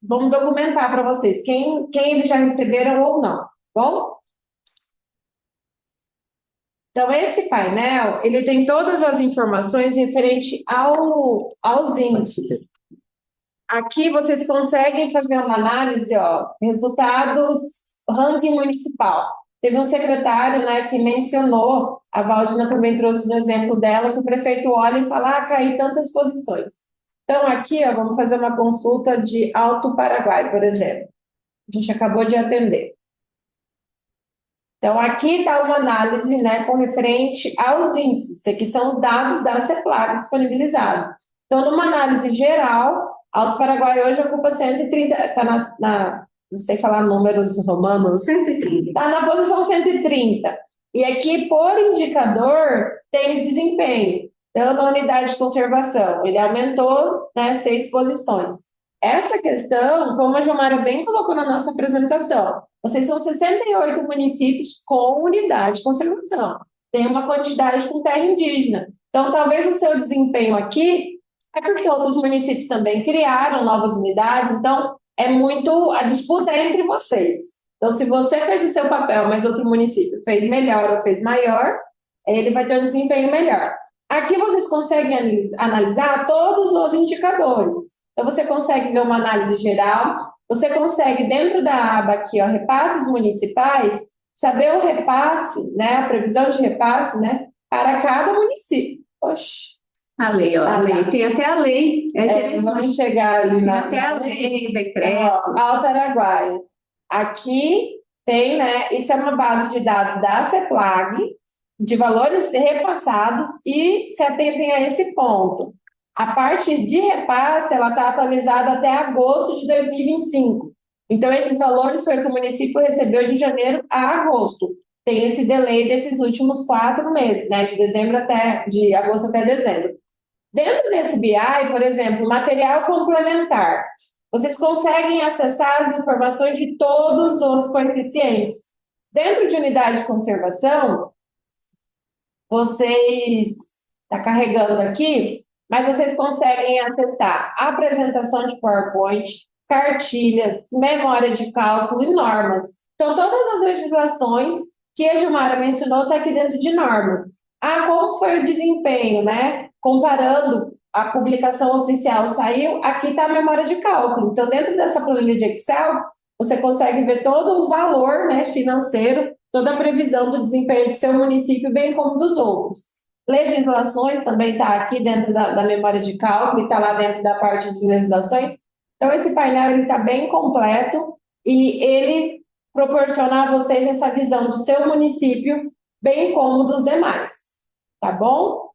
vamos documentar para vocês quem eles já receberam ou não, bom? Então, esse painel, ele tem todas as informações referente aos índices. aqui vocês conseguem fazer uma análise, ó, resultados, ranking municipal. Teve um secretário, né, que mencionou, a Valdina também trouxe no exemplo dela, que o prefeito olha e fala, caiu tantas posições. Então, aqui, ó, vamos fazer uma consulta de Alto Paraguai, por exemplo. A gente acabou de atender. Então, aqui está uma análise, né, com referente aos índices, que são os dados da CEPLAG disponibilizados. Então, numa análise geral, Alto Paraguai hoje ocupa 130, está não sei falar números romanos, 130. Está na posição 130. E aqui, por indicador, tem desempenho. Então, na unidade de conservação, ele aumentou, né, 6 posições. Essa questão, como a Gilmara bem colocou na nossa apresentação, vocês são 68 municípios com unidade de conservação. Tem uma quantidade com terra indígena. Então, talvez o seu desempenho aqui é porque outros municípios também criaram novas unidades. Então, a disputa é entre vocês. Então, se você fez o seu papel, mas outro município fez melhor ou fez maior, ele vai ter um desempenho melhor. Aqui vocês conseguem analisar todos os indicadores. Então, você consegue ver uma análise geral, você consegue, dentro da aba aqui, ó, repasses municipais, saber o repasse, né, a previsão de repasse, né, para cada município. Oxe. A lei, ó, a lei. Tem até a lei. Vamos chegar ali Tem na... até a lei, decreto. Alto Araguaia. Aqui tem, né, isso é uma base de dados da CEPLAG, de valores repassados, e se atentem a esse ponto. A parte de repasse, ela está atualizada até agosto de 2025. Então, esses valores foi que o município recebeu de janeiro a agosto. Tem esse delay desses últimos 4 meses, né? De agosto até dezembro. Dentro desse BI, por exemplo, material complementar. Vocês conseguem acessar as informações de todos os coeficientes. Dentro de unidade de conservação, está carregando aqui, mas vocês conseguem acessar a apresentação de PowerPoint, cartilhas, memória de cálculo e normas. Então, todas as legislações que a Gilmara mencionou estão aqui dentro de normas. Como foi o desempenho, né? Comparando a publicação oficial saiu, aqui está a memória de cálculo. Então, dentro dessa planilha de Excel, você consegue ver todo o valor, né, financeiro, toda a previsão do desempenho do seu município, bem como dos outros. Legislações também está aqui dentro da memória de cálculo e está lá dentro da parte de legislações. Então, esse painel está bem completo e ele proporciona a vocês essa visão do seu município, bem como dos demais. Tá bom?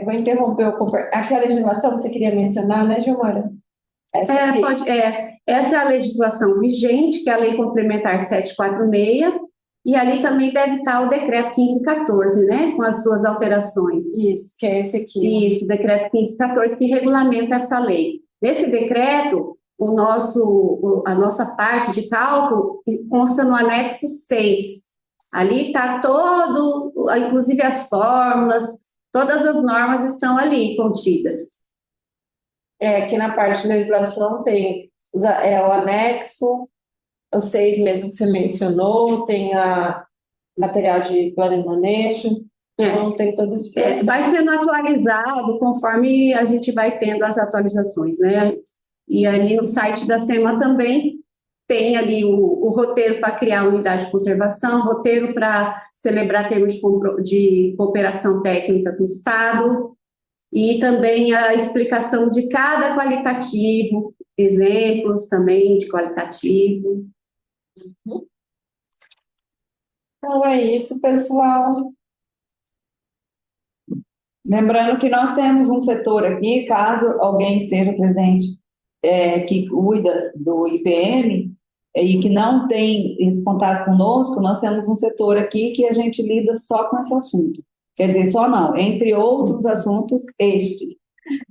Vou interromper aquela legislação que você queria mencionar, né, Gilmara? Essa é a legislação vigente, que é a Lei Complementar 746, e ali também deve estar o decreto 1514, né, com as suas alterações. Isso, que é esse aqui. Isso, o decreto 1514, que regulamenta essa lei. Nesse decreto, a nossa parte de cálculo consta no anexo 6. Ali está inclusive as fórmulas, todas as normas estão ali contidas. Aqui na parte de legislação tem o anexo, o 6 mesmo que você mencionou, tem a material de plano e manejo, então tem todo esse processo. Vai sendo atualizado conforme a gente vai tendo as atualizações, né? E ali no site da SEMA também tem ali o roteiro para criar unidade de conservação, roteiro para celebrar termos de cooperação técnica com o Estado, e também a explicação de cada qualitativo, exemplos também de qualitativo. Então é isso, pessoal. Lembrando que nós temos um setor aqui, caso alguém esteja presente, que cuida do IPM e que não tem esse contato conosco, nós temos um setor aqui que a gente lida só com esse assunto. Quer dizer, só não, entre outros assuntos, este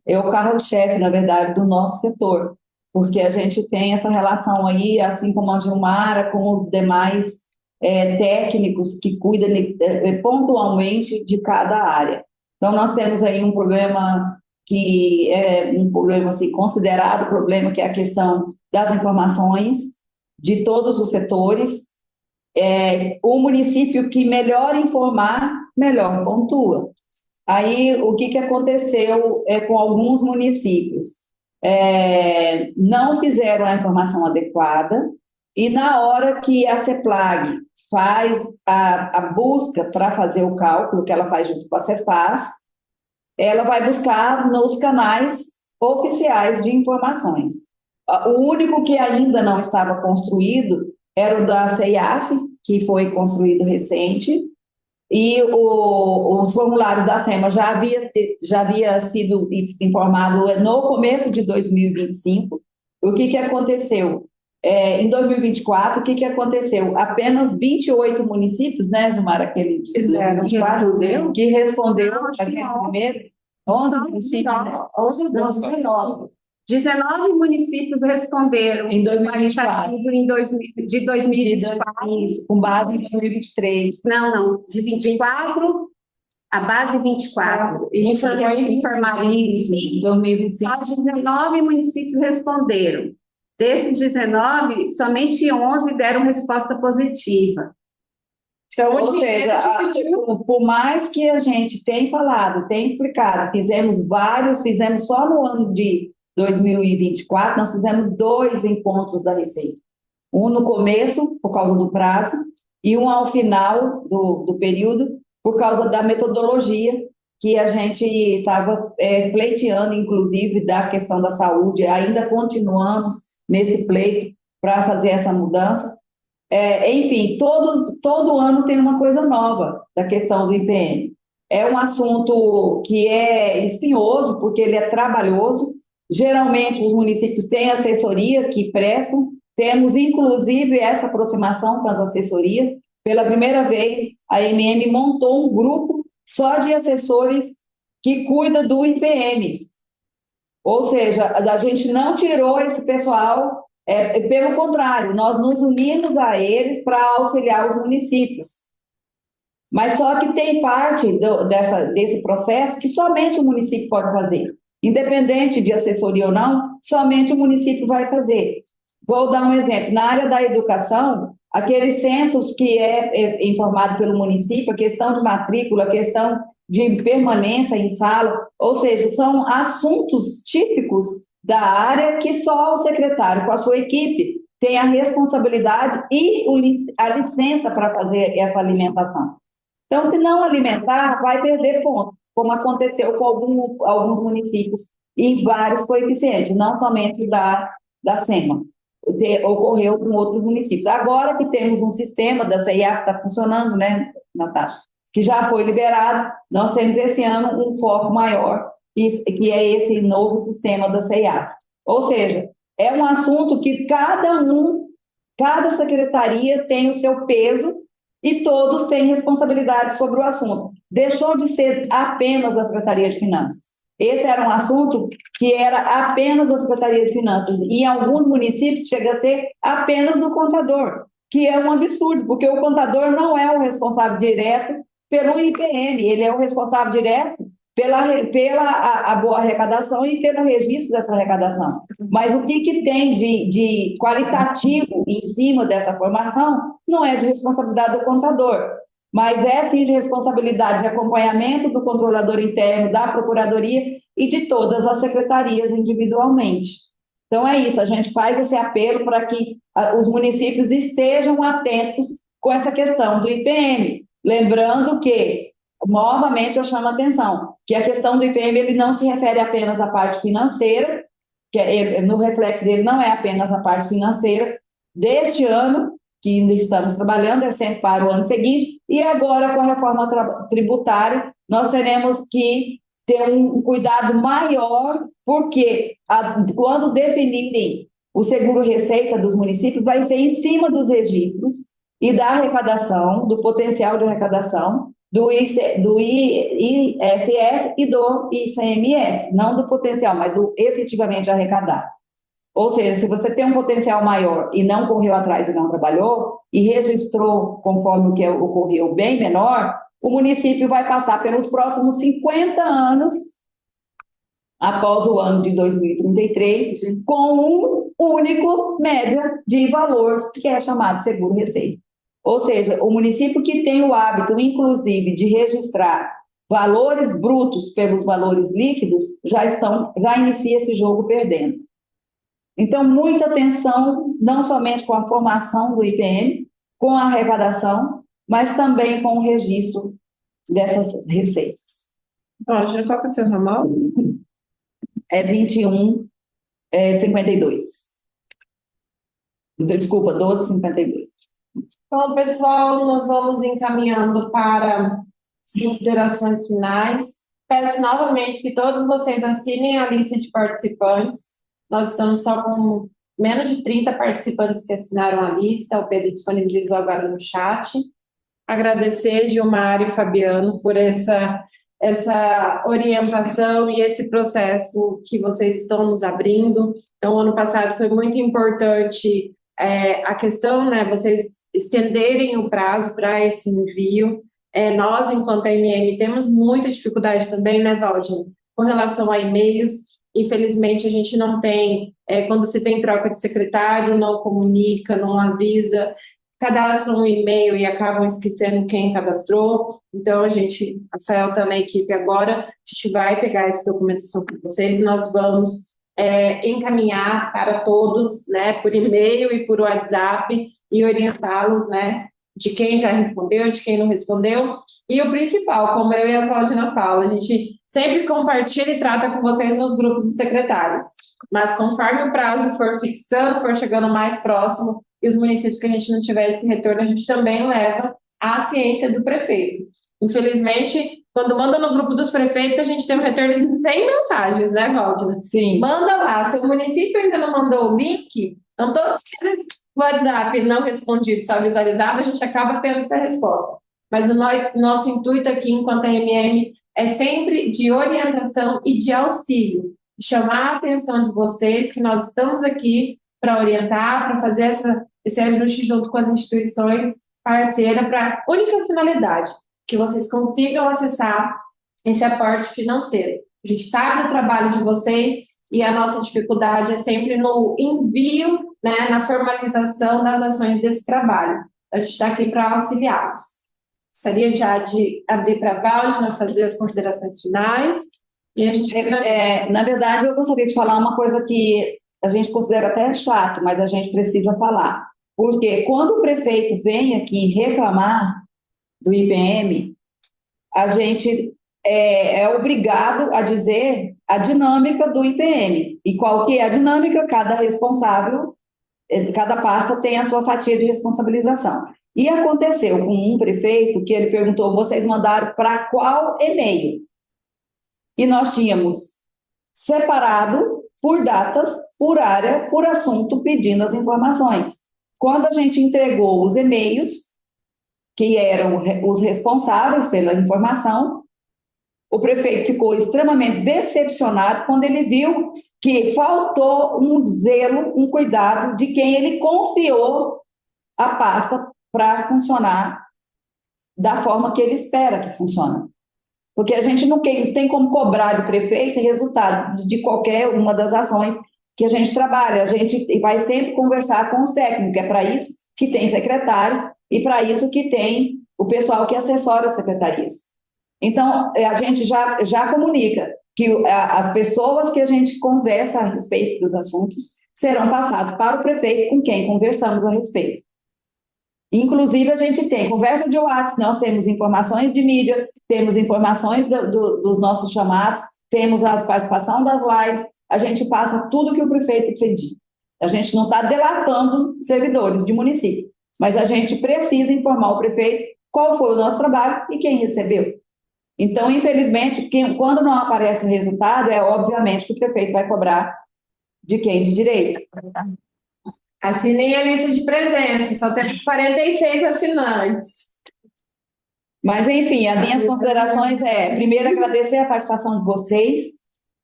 é o carro-chefe, na verdade, do nosso setor, porque a gente tem essa relação aí, assim como a Gilmara, com os demais técnicos que cuidam pontualmente de cada área. Então, nós temos aí um problema que é um problema assim, considerado problema, que é a questão das informações de todos os setores. O município que melhor informar, melhor pontua. Aí, o que aconteceu com alguns municípios? não fizeram a informação adequada, e na hora que a CEPLAG faz a busca para fazer o cálculo, que ela faz junto com a Cefaz, ela vai buscar nos canais oficiais de informações. O único que ainda não estava construído era o da CEIAF, que foi construído recente, e os formulários da SEMA já havia sido informado no começo de 2025. O que aconteceu? Em 2024, o que aconteceu? Apenas 28 municípios, né, Gilmara, aquele de 2024, que respondeu aquele primeiro, 11 municípios, né? 19 municípios responderam em 2024. De 2024. Isso, com base em 2023. Não, de 24, a base 24. Informaram isso em 2025. Só 19 municípios responderam. Desses 19, somente 11 deram resposta positiva. Então, ou seja, por mais que a gente tenha falado, tenha explicado, fizemos só no ano de 2024, nós fizemos 2 encontros da Receita. Um no começo, por causa do prazo, e um ao final do período, por causa da metodologia que a gente estava pleiteando, inclusive, da questão da saúde. Ainda continuamos nesse pleito para fazer essa mudança. Enfim, todo ano tem uma coisa nova da questão do IPM. É um assunto que é espinhoso, porque ele é trabalhoso. Geralmente, os municípios têm assessoria que prestam. Temos, inclusive, essa aproximação com as assessorias. Pela primeira vez, a MM montou um grupo só de assessores que cuida do IPM. Ou seja, a gente não tirou esse pessoal, pelo contrário, nós nos unimos a eles para auxiliar os municípios. Mas só que tem parte desse processo que somente o município pode fazer. Independente de assessoria ou não, somente o município vai fazer. Vou dar um exemplo. Na área da educação, aqueles censos que é informado pelo município, a questão de matrícula, a questão de permanência em sala, ou seja, são assuntos típicos da área que só o secretário, com a sua equipe, tem a responsabilidade e a licença para fazer essa alimentação. Então, se não alimentar, vai perder ponto, como aconteceu com alguns municípios em vários coeficientes, não somente da SEMA. Ocorreu com outros municípios. Agora que temos um sistema da CEIAF que está funcionando, né, Natasha, que já foi liberado, nós temos esse ano um foco maior, que é esse novo sistema da CEIAF. Ou seja, é um assunto que cada secretaria tem o seu peso e todos têm responsabilidade sobre o assunto. Deixou de ser apenas a Secretaria de Finanças. Esse era um assunto que era apenas a Secretaria de Finanças, e em alguns municípios chega a ser apenas do contador, que é um absurdo, porque o contador não é o responsável direto pelo IPM, ele é o responsável direto pela boa arrecadação e pelo registro dessa arrecadação. Mas o que tem de qualitativo em cima dessa formação não é de responsabilidade do contador, mas é sim de responsabilidade de acompanhamento do controlador interno, da Procuradoria e de todas as secretarias individualmente. Então é isso, a gente faz esse apelo para que os municípios estejam atentos com essa questão do IPM. Lembrando que, novamente, eu chamo a atenção, que a questão do IPM ele não se refere apenas à parte financeira, no reflexo dele não é apenas a parte financeira deste ano, que ainda estamos trabalhando, é sempre para o ano seguinte, e agora com a reforma tributária, nós teremos que ter um cuidado maior, porque quando definirem o seguro-receita dos municípios, vai ser em cima dos registros e da arrecadação, do potencial de arrecadação, do ISS e do ICMS, não do potencial, mas do efetivamente arrecadado. Ou seja, se você tem um potencial maior e não correu atrás e não trabalhou, e registrou conforme o que ocorreu bem menor, o município vai passar pelos próximos 50 anos, após o ano de 2033, com um único média de valor, que é chamado seguro-receita. Ou seja, o município que tem o hábito, inclusive, de registrar valores brutos pelos valores líquidos, já inicia esse jogo perdendo. Então, muita atenção, não somente com a formação do IPM, com a arrecadação, mas também com o registro dessas receitas. Bom, já toca seu ramal? É 21,52. Desculpa, 12,52. Bom, pessoal, nós vamos encaminhando para as considerações finais. Peço novamente que todos vocês assinem a lista de participantes. Nós estamos só com menos de 30 participantes que assinaram a lista. O Pedro disponibilizou agora no chat. Agradecer, Gilmar e Fabiano, por essa orientação e esse processo que vocês estão nos abrindo. Então, ano passado foi muito importante a questão, né, vocês estenderem o prazo para esse envio. Nós, enquanto AMM, temos muita dificuldade também, né, Valdir, com relação a e-mails. Infelizmente, a gente não tem, quando se tem troca de secretário, não comunica, não avisa, cadastram um e-mail e acabam esquecendo quem cadastrou. Então, Rafael está na equipe agora, a gente vai pegar essa documentação para vocês e nós vamos encaminhar para todos, né, por e-mail e por WhatsApp e orientá-los, né, de quem já respondeu, de quem não respondeu. E o principal, como eu e a Claudina falam, a gente sempre compartilha e trata com vocês nos grupos dos secretários. Mas conforme o prazo for fixando, for chegando mais próximo, e os municípios que a gente não tiver esse retorno, a gente também leva à ciência do prefeito. Infelizmente, quando manda no grupo dos prefeitos, a gente tem um retorno de 100 mensagens, né, Valdir? Sim. Manda lá. Se o município ainda não mandou o link, então todos aqueles WhatsApp não respondido, só visualizado, a gente acaba tendo essa resposta. Mas o nosso intuito aqui, enquanto AMM, é sempre de orientação e de auxílio. Chamar a atenção de vocês, que nós estamos aqui para orientar, para fazer esse ajuste junto com as instituições parceiras, para a única finalidade, que vocês consigam acessar esse aporte financeiro. A gente sabe do trabalho de vocês e a nossa dificuldade é sempre no envio, né, na formalização das ações desse trabalho. A gente está aqui para auxiliá-los. Gostaria já de abrir para a Valdir, fazer as considerações finais. E a gente... na verdade, eu gostaria de falar uma coisa que a gente considera até chato, mas a gente precisa falar. Porque quando o prefeito vem aqui reclamar do IPM, a gente é obrigado a dizer a dinâmica do IPM. E qual que é a dinâmica? Cada responsável, cada pasta tem a sua fatia de responsabilização. E aconteceu com um prefeito que ele perguntou, vocês mandaram para qual e-mail? E nós tínhamos separado por datas, por área, por assunto, pedindo as informações. Quando a gente entregou os e-mails, que eram os responsáveis pela informação, o prefeito ficou extremamente decepcionado quando ele viu que faltou um zelo, um cuidado de quem ele confiou a pasta para funcionar da forma que ele espera que funcione. Porque a gente não tem como cobrar do prefeito resultado de qualquer uma das ações que a gente trabalha. A gente vai sempre conversar com os técnicos, é para isso que tem secretários e para isso que tem o pessoal que assessora as secretarias. Então, a gente já comunica que as pessoas que a gente conversa a respeito dos assuntos serão passadas para o prefeito com quem conversamos a respeito. Inclusive, a gente tem conversa de WhatsApp, nós temos informações de mídia, temos informações dos nossos chamados, temos a participação das lives, a gente passa tudo que o prefeito pedir. A gente não está delatando servidores de município, mas a gente precisa informar o prefeito qual foi o nosso trabalho e quem recebeu. Então, infelizmente, quando não aparece o resultado, é obviamente que o prefeito vai cobrar de quem de direito. Assinem a lista de presença, só temos 46 assinantes. Mas, enfim, as minhas considerações primeiro, agradecer a participação de vocês.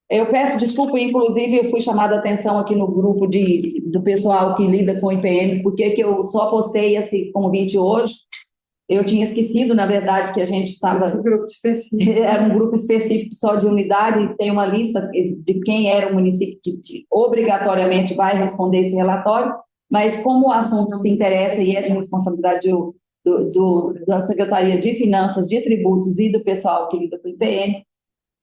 Eu peço desculpa, inclusive, eu fui chamada a atenção aqui no grupo do pessoal que lida com o IPM, porque que eu só postei esse convite hoje. Eu tinha esquecido, na verdade, que a gente estava... Era um grupo específico só de unidade, tem uma lista de quem era o município que obrigatoriamente vai responder esse relatório, mas como o assunto se interessa e é de responsabilidade do da Secretaria de Finanças, de Tributos e do pessoal que lida com o IPN,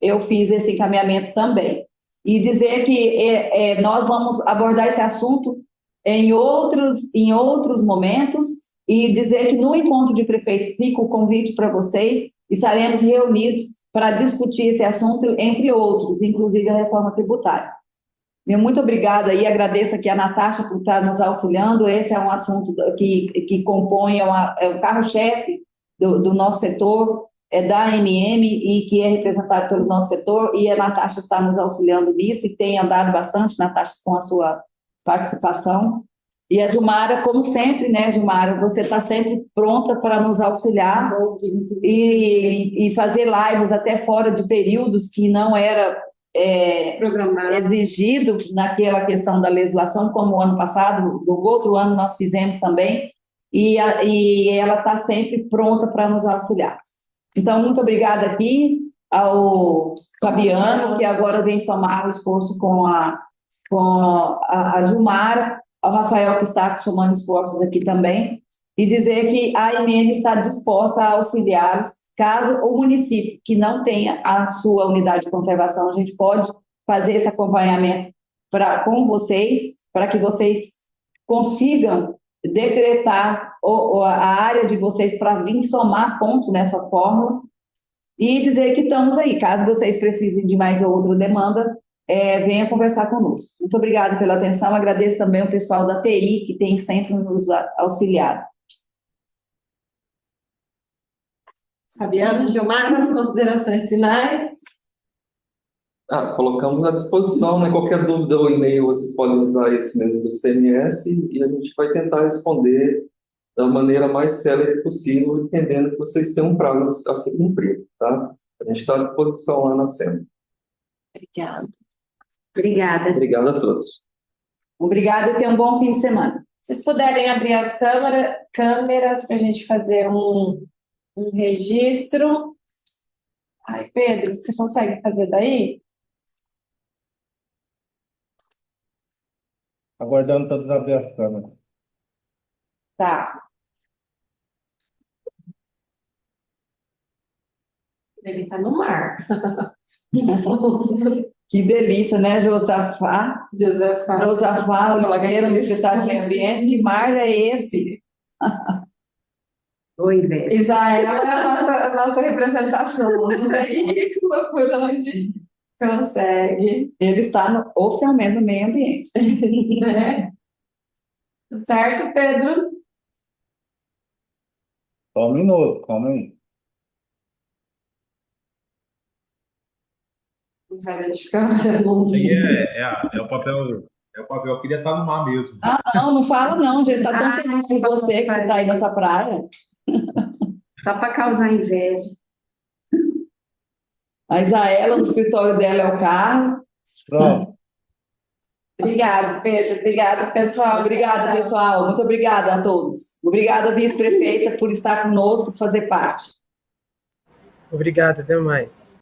eu fiz esse encaminhamento também. E dizer que nós vamos abordar esse assunto em outros momentos, e dizer que no encontro de prefeitos fica o convite para vocês, estaremos reunidos para discutir esse assunto, entre outros, inclusive a reforma tributária. Muito obrigada e agradeço aqui a Natasha por estar nos auxiliando. Esse é um assunto que compõe, é o carro-chefe do nosso setor, é da AMM e que é representado pelo nosso setor, e a Natasha está nos auxiliando nisso e tem andado bastante, Natasha, com a sua participação. E a Gilmara, como sempre, né, Gilmara, você está sempre pronta para nos auxiliar e fazer lives até fora de períodos que não era exigido naquela questão da legislação, como o ano passado, do outro ano nós fizemos também, e ela está sempre pronta para nos auxiliar. Então, muito obrigada aqui ao Fabiano, que agora vem somar o esforço com a Gilmara, ao Rafael, que está somando esforços aqui também, e dizer que a AMM está disposta a auxiliá-los caso o município que não tenha a sua unidade de conservação. A gente pode fazer esse acompanhamento com vocês, para que vocês consigam decretar a área de vocês para vir somar ponto nessa fórmula, e dizer que estamos aí. Caso vocês precisem de mais outra demanda, venha conversar conosco. Muito obrigada pela atenção, agradeço também o pessoal da TI, que tem sempre nos auxiliado. Fabiana, Gilmar, as considerações finais? Colocamos à disposição, né? Qualquer dúvida ou e-mail, vocês podem usar esse mesmo do CMS, e a gente vai tentar responder da maneira mais célere possível, entendendo que vocês têm um prazo a ser cumprido, tá? A gente está à disposição lá na SEMA. Obrigada. Obrigada. Obrigado a todos. Obrigada e tenham um bom fim de semana. Se vocês puderem abrir as câmeras para a gente fazer um registro. Ai, Pedro, você consegue fazer daí? Aguardando todos abrir as câmeras. Tá. Ele está no mar. Que delícia, né, Josafá? Josafá, Nogueira, no secretário de Meio Ambiente. Que mar é esse? Oi, velho. Israel é a nossa representação. Que loucura, onde consegue. Ele está oficialmente no meio ambiente. Né? Certo, Pedro? Só um minuto, calma aí. Faz a gente ficar olhando. Sim, é o papel. Eu queria estar no mar mesmo. Não fala não, gente. Está tão feliz com você que você está aí nessa praia. Só para causar inveja. A Isaela, no escritório dela é o carro. Pronto. Obrigada, Pedro. Obrigada, pessoal. Obrigada, pessoal. Muito obrigada a todos. Obrigada, vice-prefeita, por estar conosco, por fazer parte. Obrigado, até mais.